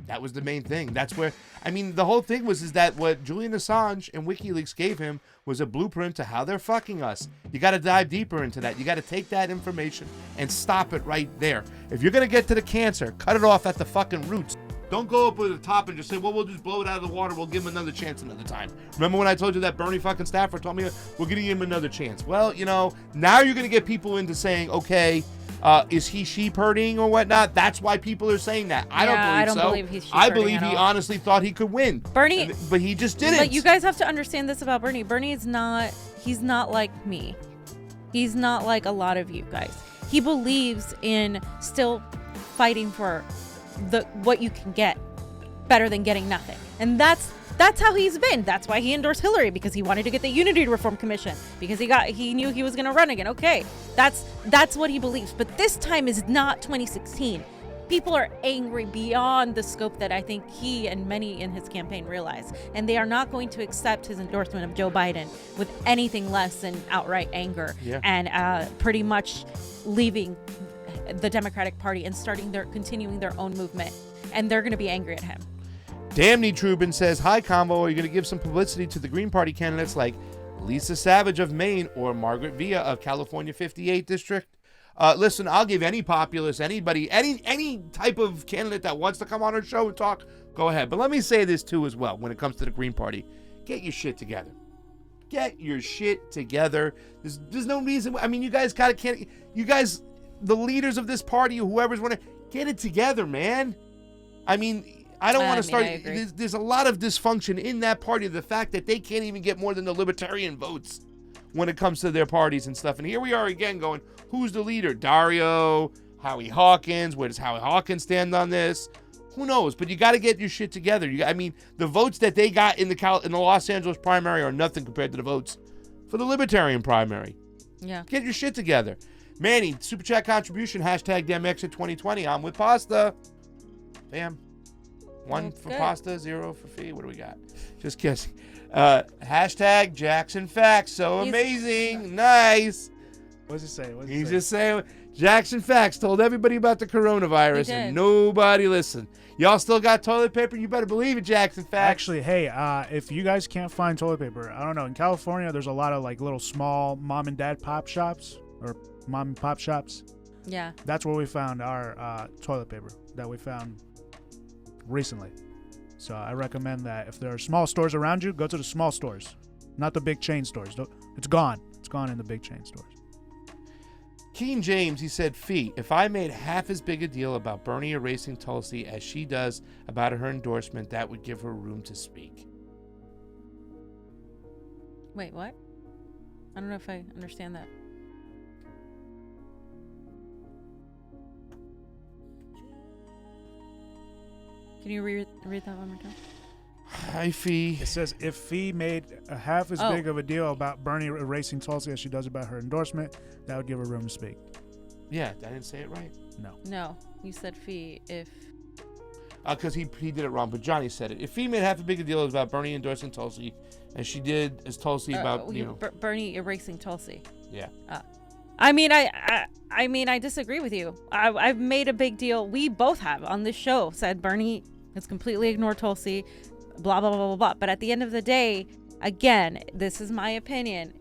That was the main thing. That's where, I mean, the whole thing is that what Julian Assange and WikiLeaks gave him was a blueprint to how they're fucking us. You got to dive deeper into that. You got to take that information and stop it right there. If you're going to get to the cancer, cut it off at the fucking roots. Don't go up with the top and just say, well, we'll just blow it out of the water. We'll give him another chance another time. Remember when I told you that Bernie fucking staffer told me we're going to give him another chance? Well, you know, now you're going to get people into saying, okay, is he sheep herding or whatnot? That's why people are saying that. I don't believe he's sheep I herding believe at he all. honestly thought he could win. Bernie, but he just didn't. But you guys have to understand this about Bernie. Bernie is not, he's not like me. He's not like a lot of you guys. He believes in still fighting for what you can get better than getting nothing. And that's how he's been. That's why he endorsed Hillary, because he wanted to get the Unity Reform Commission, because he knew he was going to run again. Okay, that's what he believes. But this time is not 2016. People are angry beyond the scope that I think he and many in his campaign realize, and they are not going to accept his endorsement of Joe Biden with anything less than outright anger and pretty much leaving the Democratic Party and continuing their own movement, and they're going to be angry at him. Damney Trubin says, hi, Convo. Are you going to give some publicity to the Green Party candidates like Lisa Savage of Maine or Margaret Villa of California 58 District? Listen, I'll give any populist, anybody, any type of candidate that wants to come on our show and talk, go ahead. But let me say this, too, as well, when it comes to the Green Party. Get your shit together. Get your shit together. There's no reason. I mean, you guys the leaders of this party, or whoever's running, get it together, man. I mean, I don't want to start. There's a lot of dysfunction in that party. The fact that they can't even get more than the libertarian votes when it comes to their parties and stuff. And here we are again going, who's the leader? Dario, Howie Hawkins. Where does Howie Hawkins stand on this? Who knows? But you got to get your shit together. I mean, the votes that they got in the Los Angeles primary are nothing compared to the votes for the libertarian primary. Yeah. Get your shit together. Manny, super chat contribution, hashtag DemExit2020. I'm with pasta. Bam. 1 for pasta, 0 for fee. What do we got? Just kidding. Hashtag Jackson Facts. So amazing. Nice. What's he say? He's just saying, Jackson Facts told everybody about the coronavirus and nobody listened. Y'all still got toilet paper? You better believe it, Jackson Facts. Actually, hey, if you guys can't find toilet paper, I don't know. In California, there's a lot of like little small mom and dad pop shops or mom and pop shops. Yeah. That's where we found our toilet paper that we found recently. So I recommend that if there are small stores around you, go to the small stores, not the big chain stores. It's gone. It's gone in the big chain stores. Keen James, he said, Fee, if I made half as big a deal about Bernie erasing Tulsi as she does about her endorsement, that would give her room to speak. Wait, what? I don't know if I understand that. Can you read that one more time? Hi, Fee. It says, if Fee made a half as big of a deal about Bernie erasing Tulsi as she does about her endorsement, that would give her room to speak. Yeah, I didn't say it right. No, you said Fee if... Because he did it wrong, but Johnny said it. If Fee made half a big a deal about Bernie endorsing Tulsi as she did as Tulsi about, Bernie erasing Tulsi. Yeah. I mean, I disagree with you. I've made a big deal. We both have on this show said Bernie has completely ignored Tulsi, blah, blah, blah, blah, blah. But at the end of the day, again, this is my opinion.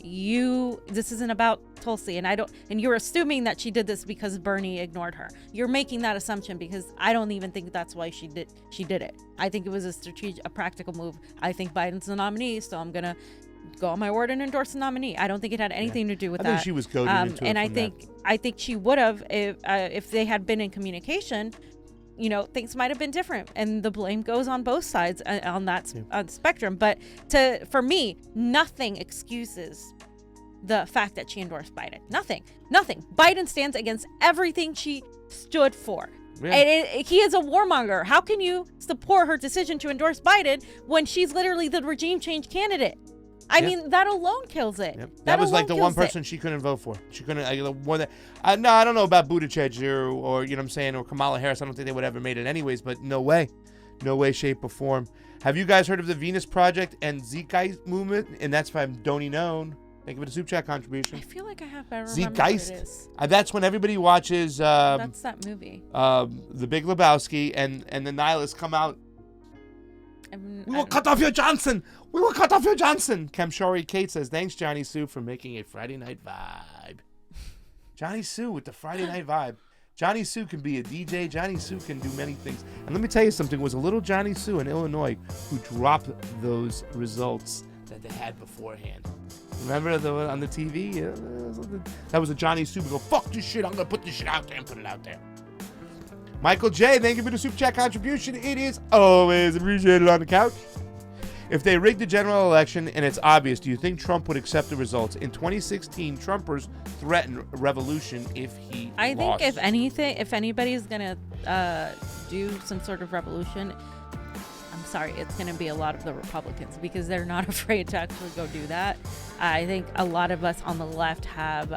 This isn't about Tulsi, and you're assuming that she did this because Bernie ignored her. You're making that assumption because I don't even think that's why she did it. I think it was a practical move. I think Biden's the nominee, so I'm gonna go on my word and endorse the nominee. I don't think it had anything to do with that. I think she was goaded into it. And I think she would have if they had been in communication. Things might have been different, and the blame goes on both sides on that spectrum. But for me, nothing excuses the fact that she endorsed Biden. Nothing. Biden stands against everything she stood for. Yeah. And he is a warmonger. How can you support her decision to endorse Biden when she's literally the regime change candidate? I mean, that alone kills it. Yep. That was like the one person she couldn't vote for. She couldn't. No, I don't know about Buttigieg or you know what I'm saying, or Kamala Harris. I don't think they would ever made it anyways. But no way, shape, or form. Have you guys heard of the Venus Project and Zeitgeist movement? And that's from Donny Known. Thank you for the super chat contribution. I feel like I have. I remember what it is. That's when everybody watches. That's that movie. The Big Lebowski, and the nihilists come out. We will cut off your Johnson. We will cut off your Johnson. Kemshori Kate says, thanks, Johnny Sue, for making a Friday night vibe. Johnny Sue with the Friday night vibe. Johnny Sue can be a DJ. Johnny Sue can do many things. And let me tell you something. It was a little Johnny Sue in Illinois who dropped those results that they had beforehand. Remember on the TV? That was a Johnny Sue. We go, fuck this shit. I'm going to put this shit out there and put it out there. Michael J, thank you for the super chat contribution. It is always appreciated on the couch. If they rigged the general election and it's obvious, do you think Trump would accept the results? In 2016, Trumpers threatened revolution if he lost. I think if anybody's going to do some sort of revolution, I'm sorry, it's going to be a lot of the Republicans because they're not afraid to actually go do that. I think a lot of us on the left have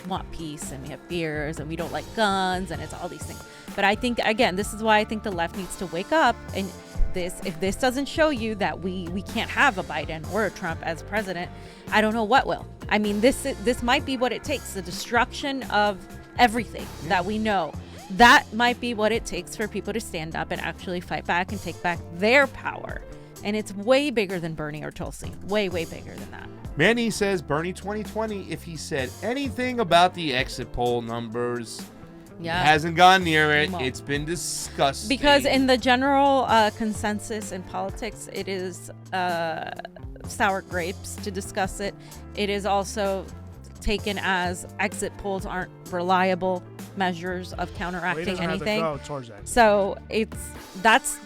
want peace and we have fears and we don't like guns and it's all these things. But I think, again, this is why I think the left needs to wake up. And if this doesn't show you that we can't have a Biden or a Trump as president, I don't know what will. I mean, this might be what it takes, the destruction of everything that we know. That might be what it takes for people to stand up and actually fight back and take back their power. And it's way bigger than Bernie or Tulsi. Way, way bigger than that. Manny says Bernie 2020, if he said anything about the exit poll numbers, hasn't gone near it. It's been disgusting. Because in the general consensus in politics, it is sour grapes to discuss it. It is also taken as exit polls aren't reliable measures of counteracting anything. So that's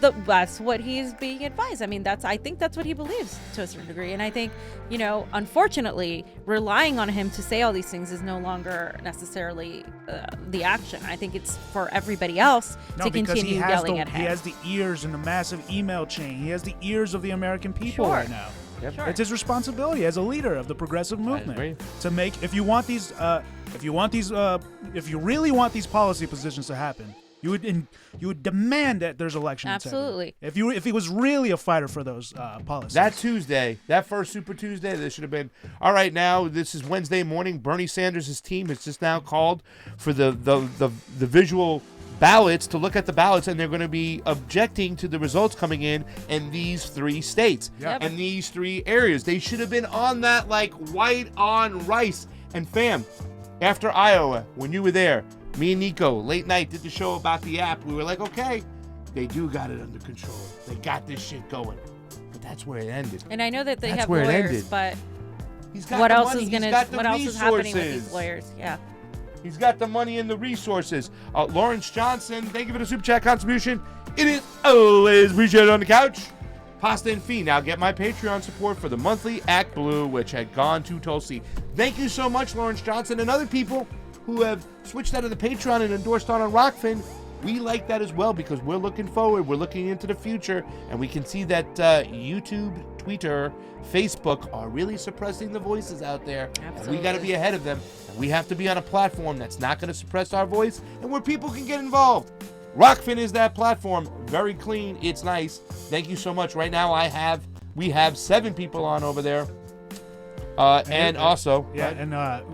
what he's being advised. I mean, I think that's what he believes to a certain degree. And I think, unfortunately, relying on him to say all these things is no longer necessarily the action. I think it's for everybody else to continue yelling at him. He has the ears in the massive email chain. He has the ears of the American people right now. Yep. Sure. It's his responsibility as a leader of the progressive movement to make. If you really want these policy positions to happen, you would demand that there's election integrity. Absolutely. If he was really a fighter for those policies. That Tuesday, that first Super Tuesday, this should have been all right. Now this is Wednesday morning. Bernie Sanders' team has just now called for the visual ballots to look at the ballots, and they're going to be objecting to the results coming in these 3 states and these 3 areas. They should have been on that like white on rice. And fam, after Iowa, when you were there, me and Nico late night did the show about the app. We were like, okay, they do got it under control. They got this shit going. But that's where it ended. And I know that they have lawyers, but what else is happening with these lawyers? Yeah. He's got the money and the resources. Lawrence Johnson, thank you for the super chat contribution. It is always appreciated on the couch. Pasta and Fee. Now get my Patreon support for the monthly Act Blue, which had gone to Tulsi. Thank you so much, Lawrence Johnson, and other people who have switched out of the Patreon and endorsed on ROKFIN. We like that as well because we're looking forward. We're looking into the future, and we can see that YouTube, Twitter, Facebook are really suppressing the voices out there. Absolutely. And we got to be ahead of them. And we have to be on a platform that's not going to suppress our voice and where people can get involved. ROKFIN is that platform. Very clean. It's nice. Thank you so much. Right now, we have 7 people on over there. And also,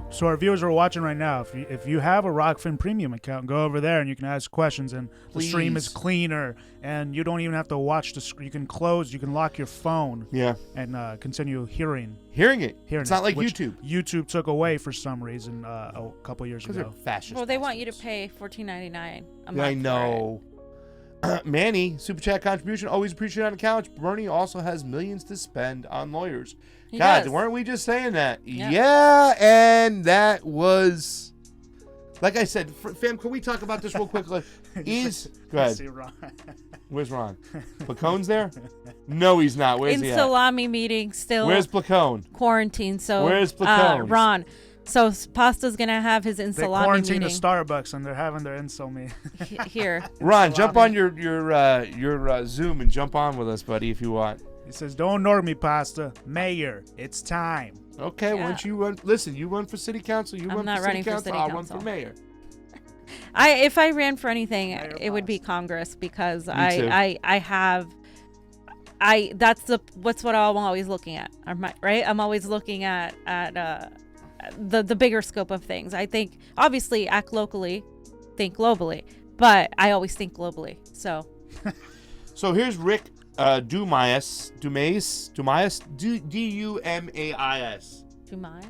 so our viewers are watching right now. If you have a ROKFIN premium account, go over there and you can ask questions. And the stream is cleaner, and you don't even have to watch the screen. You can close. You can lock your phone. Yeah. And continue hearing it. It's not like YouTube. YouTube took away for some reason a couple years ago. They're fascist. Well, they want you to pay $14.99 a month. I know. Manny, super chat contribution, always appreciated on the couch. Bernie also has millions to spend on lawyers. He God, does. Weren't we just saying that? Yeah, and that was, like I said, fam, can we talk about this real quickly? Go ahead. Where's Ron? Placone's there? No, he's not. Where's he at? Salami meeting still. Where's Placone? Quarantine. So where's Placone? Ron. So Pasta's gonna have his in salami meeting. They quarantined the Starbucks and they're having their insult meeting. Here. Ron, jump on your Zoom and jump on with us, buddy, if you want. He says, "Don't ignore me, Pasta. Mayor, it's time." Okay, Yeah. once you run, listen, you run for city council, I'm not running for city I'll council. run for mayor. If I ran for anything, Mayor it would be Pasta. Congress, because too. that's what I'm always looking at. Right? I'm always looking at the bigger scope of things. I think, obviously, act locally, think globally, but I always think globally. So So here's Rick Dumais, D-U-M-A-I-S. Dumais?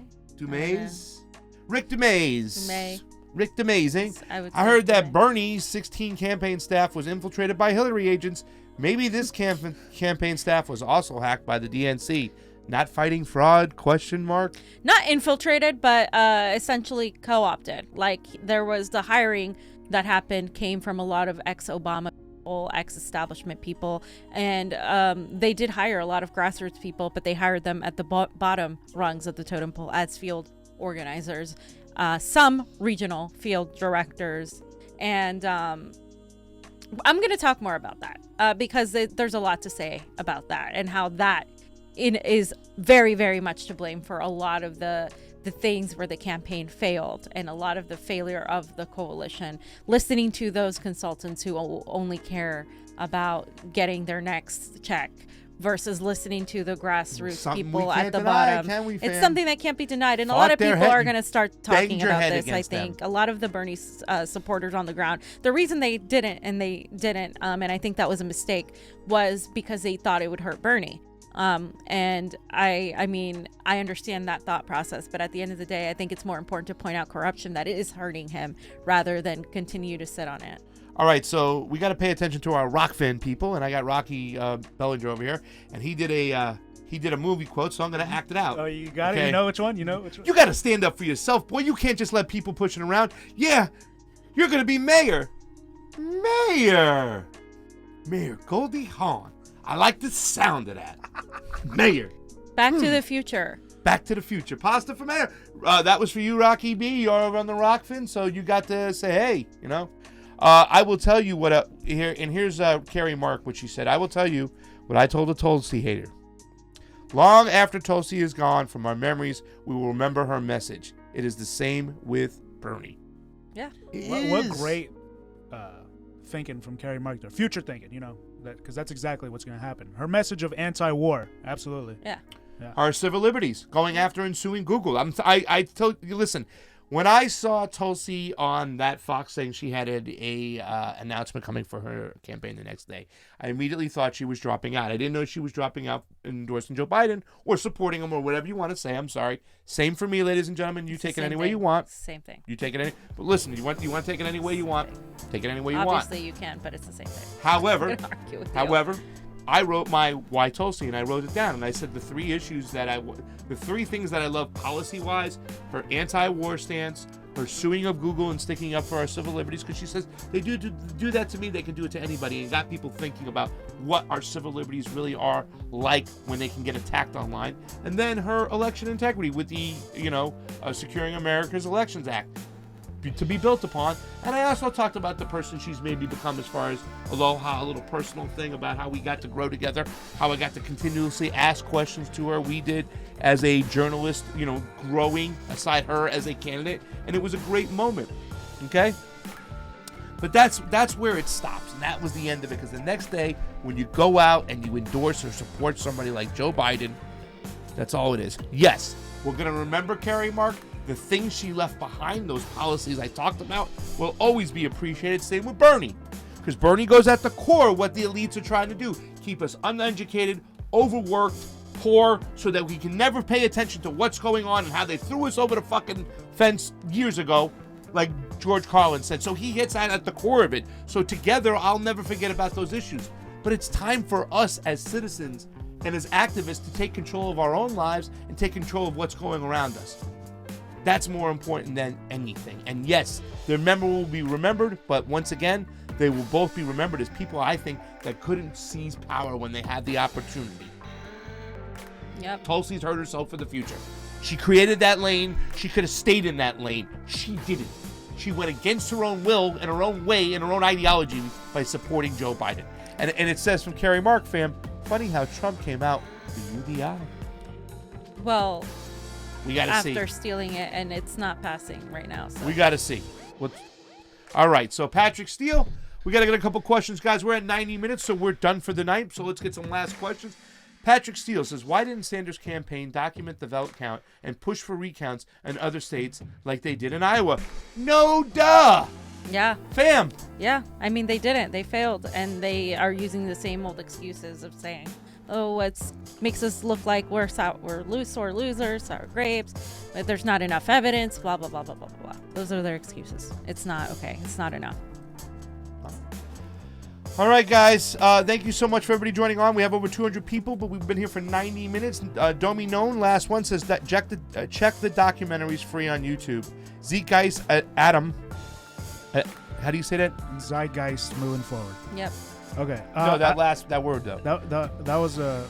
Rick Dumais. Rick Dumais. I heard that Bernie's 16 campaign staff was infiltrated by Hillary agents. Maybe this campaign staff was also hacked by the DNC. Not fighting fraud? ? Not infiltrated, but essentially co-opted. Like, there was the hiring that happened came from a lot of ex-Obama people, ex-establishment people, and they did hire a lot of grassroots people, but they hired them at the bottom rungs of the totem pole as field organizers, some regional field directors, and I'm going to talk more about that because there's a lot to say about that, and how that is very, very much to blame for a lot of the things where the campaign failed, and a lot of the failure of the coalition, listening to those consultants who only care about getting their next check versus listening to the grassroots people at the bottom. It's something that can't be denied, and a lot of people are going to start talking about this. I think a lot of the Bernie supporters on the ground, the reason they didn't, and I think that was a mistake, was because they thought it would hurt Bernie. And I mean, I understand that thought process, but at the end of the day, I think it's more important to point out corruption that is hurting him rather than continue to sit on it. All right, so we got to pay attention to our ROKFIN people, and I got Rocky Bellinger over here, and he did a movie quote, so I'm going to act it out. Oh, you got it? You know which one? You got to stand up for yourself, boy. You can't just let people pushing around. Yeah, you're going to be mayor. Mayor Goldie Hawn. I like the sound of that. Mayor. Back to the future. Back to the future. Pasta for mayor. That was for you, Rocky B. You're over on the ROKFIN, so you got to say, hey, you know. I will tell you what, here's Carrie Mark, what she said. I will tell you what I told a Tulsi hater. Long after Tulsi is gone from our memories, we will remember her message. It is the same with Bernie. Yeah. What great thinking from Carrie Mark there. Future thinking, you know, because that's exactly what's going to happen. Her message of anti-war. Absolutely. Yeah. Our civil liberties, going after and suing Google. I told you, listen, when I saw Tulsi on that Fox thing, she had a announcement coming for her campaign the next day. I immediately thought she was dropping out. I didn't know she was dropping out endorsing Joe Biden or supporting him or whatever you want to say. I'm sorry. Same for me, ladies and gentlemen. You take it any way you want. Same thing. You take it any. But listen, you want to take it any way you want. Take it any way you want. Obviously you can, but it's the same thing. However, However, I wrote my why Tulsi, and I wrote it down, and I said the three things that I love policy-wise: her anti-war stance, her suing of Google and sticking up for our civil liberties, because she says they do that to me, they can do it to anybody, and got people thinking about what our civil liberties really are like when they can get attacked online. And then her election integrity with the Securing America's Elections Act to be built upon. And I also talked about the person she's made me become, as far as Aloha, a little personal thing about how we got to grow together, how I got to continuously ask questions to her. We did as a journalist, growing aside her as a candidate, and it was a great moment. Okay? But that's where it stops, and that was the end of it, because the next day, when you go out and you endorse or support somebody like Joe Biden, that's all it is. Yes, we're going to remember Carrie Mark. The things she left behind, those policies I talked about, will always be appreciated. Same with Bernie. Because Bernie goes at the core of what the elites are trying to do. Keep us uneducated, overworked, poor, so that we can never pay attention to what's going on and how they threw us over the fucking fence years ago, like George Carlin said. So he hits that at the core of it. So together, I'll never forget about those issues. But it's time for us as citizens and as activists to take control of our own lives and take control of what's going around us. That's more important than anything. And yes, their memory will be remembered, but once again, they will both be remembered as people, I think, that couldn't seize power when they had the opportunity. Yep. Tulsi's hurt herself for the future. She created that lane. She could have stayed in that lane. She didn't. She went against her own will and her own way and her own ideology by supporting Joe Biden. And it says from Carrie Mark, fam, funny how Trump came out with UDI. Well, we got to see. After stealing it, and it's not passing right now. So. We got to see. All right, so Patrick Steele, we got to get a couple questions, guys. We're at 90 minutes, so we're done for the night. So let's get some last questions. Patrick Steele says, why didn't Sanders' campaign document the vote count and push for recounts in other states like they did in Iowa? No, duh. Yeah. Fam. Yeah. I mean, they didn't. They failed, and they are using the same old excuses of saying, oh, it makes us look like we're sore losers, sour grapes, but there's not enough evidence, blah, blah, blah, blah, blah, blah. Those are their excuses. It's not okay. It's not enough. All right, guys. Thank you so much for everybody joining on. We have over 200 people, but we've been here for 90 minutes. Domi Known, last one, says that check the documentaries free on YouTube. Zeitgeist Adam. How do you say that? Zeitgeist moving forward. Yep. Okay. No, that word though. That was a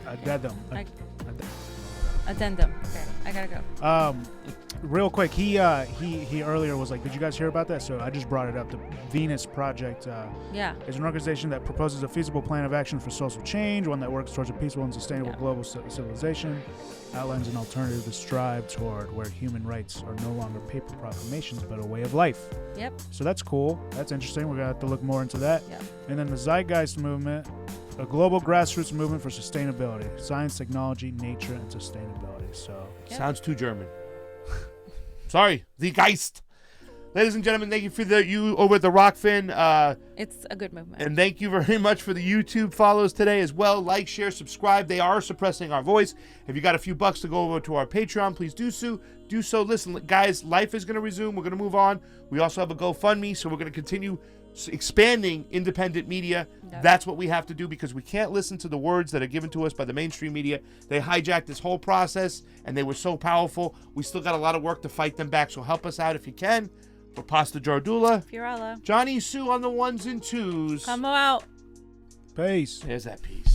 addendum. Addendum. Okay, I gotta go. Real quick, he earlier was like, did you guys hear about that? So I just brought it up. The Venus Project is an organization that proposes a feasible plan of action for social change, one that works towards a peaceful and sustainable global civilization, outlines an alternative to strive toward where human rights are no longer paper proclamations, but a way of life. Yep. So that's cool. That's interesting. We're going to have to look more into that. Yep. And then the Zeitgeist movement, a global grassroots movement for sustainability, science, technology, nature, and sustainability. So sounds too German. Sorry, the Geist. Ladies and gentlemen, thank you for you over at the ROKFIN. It's a good movement. And thank you very much for the YouTube follows today as well. Like, share, subscribe. They are suppressing our voice. If you got a few bucks to go over to our Patreon, please do so. Listen, guys, life is going to resume. We're going to move on. We also have a GoFundMe, so we're going to continue expanding independent media. Yep. That's what we have to do because we can't listen to the words that are given to us by the mainstream media. They hijacked this whole process, and they were so powerful. We still got a lot of work to fight them back, so help us out if you can. For Pasta Jardula, Fiorella, Johnny Sue on the ones and twos. Come out. Peace. There's that piece.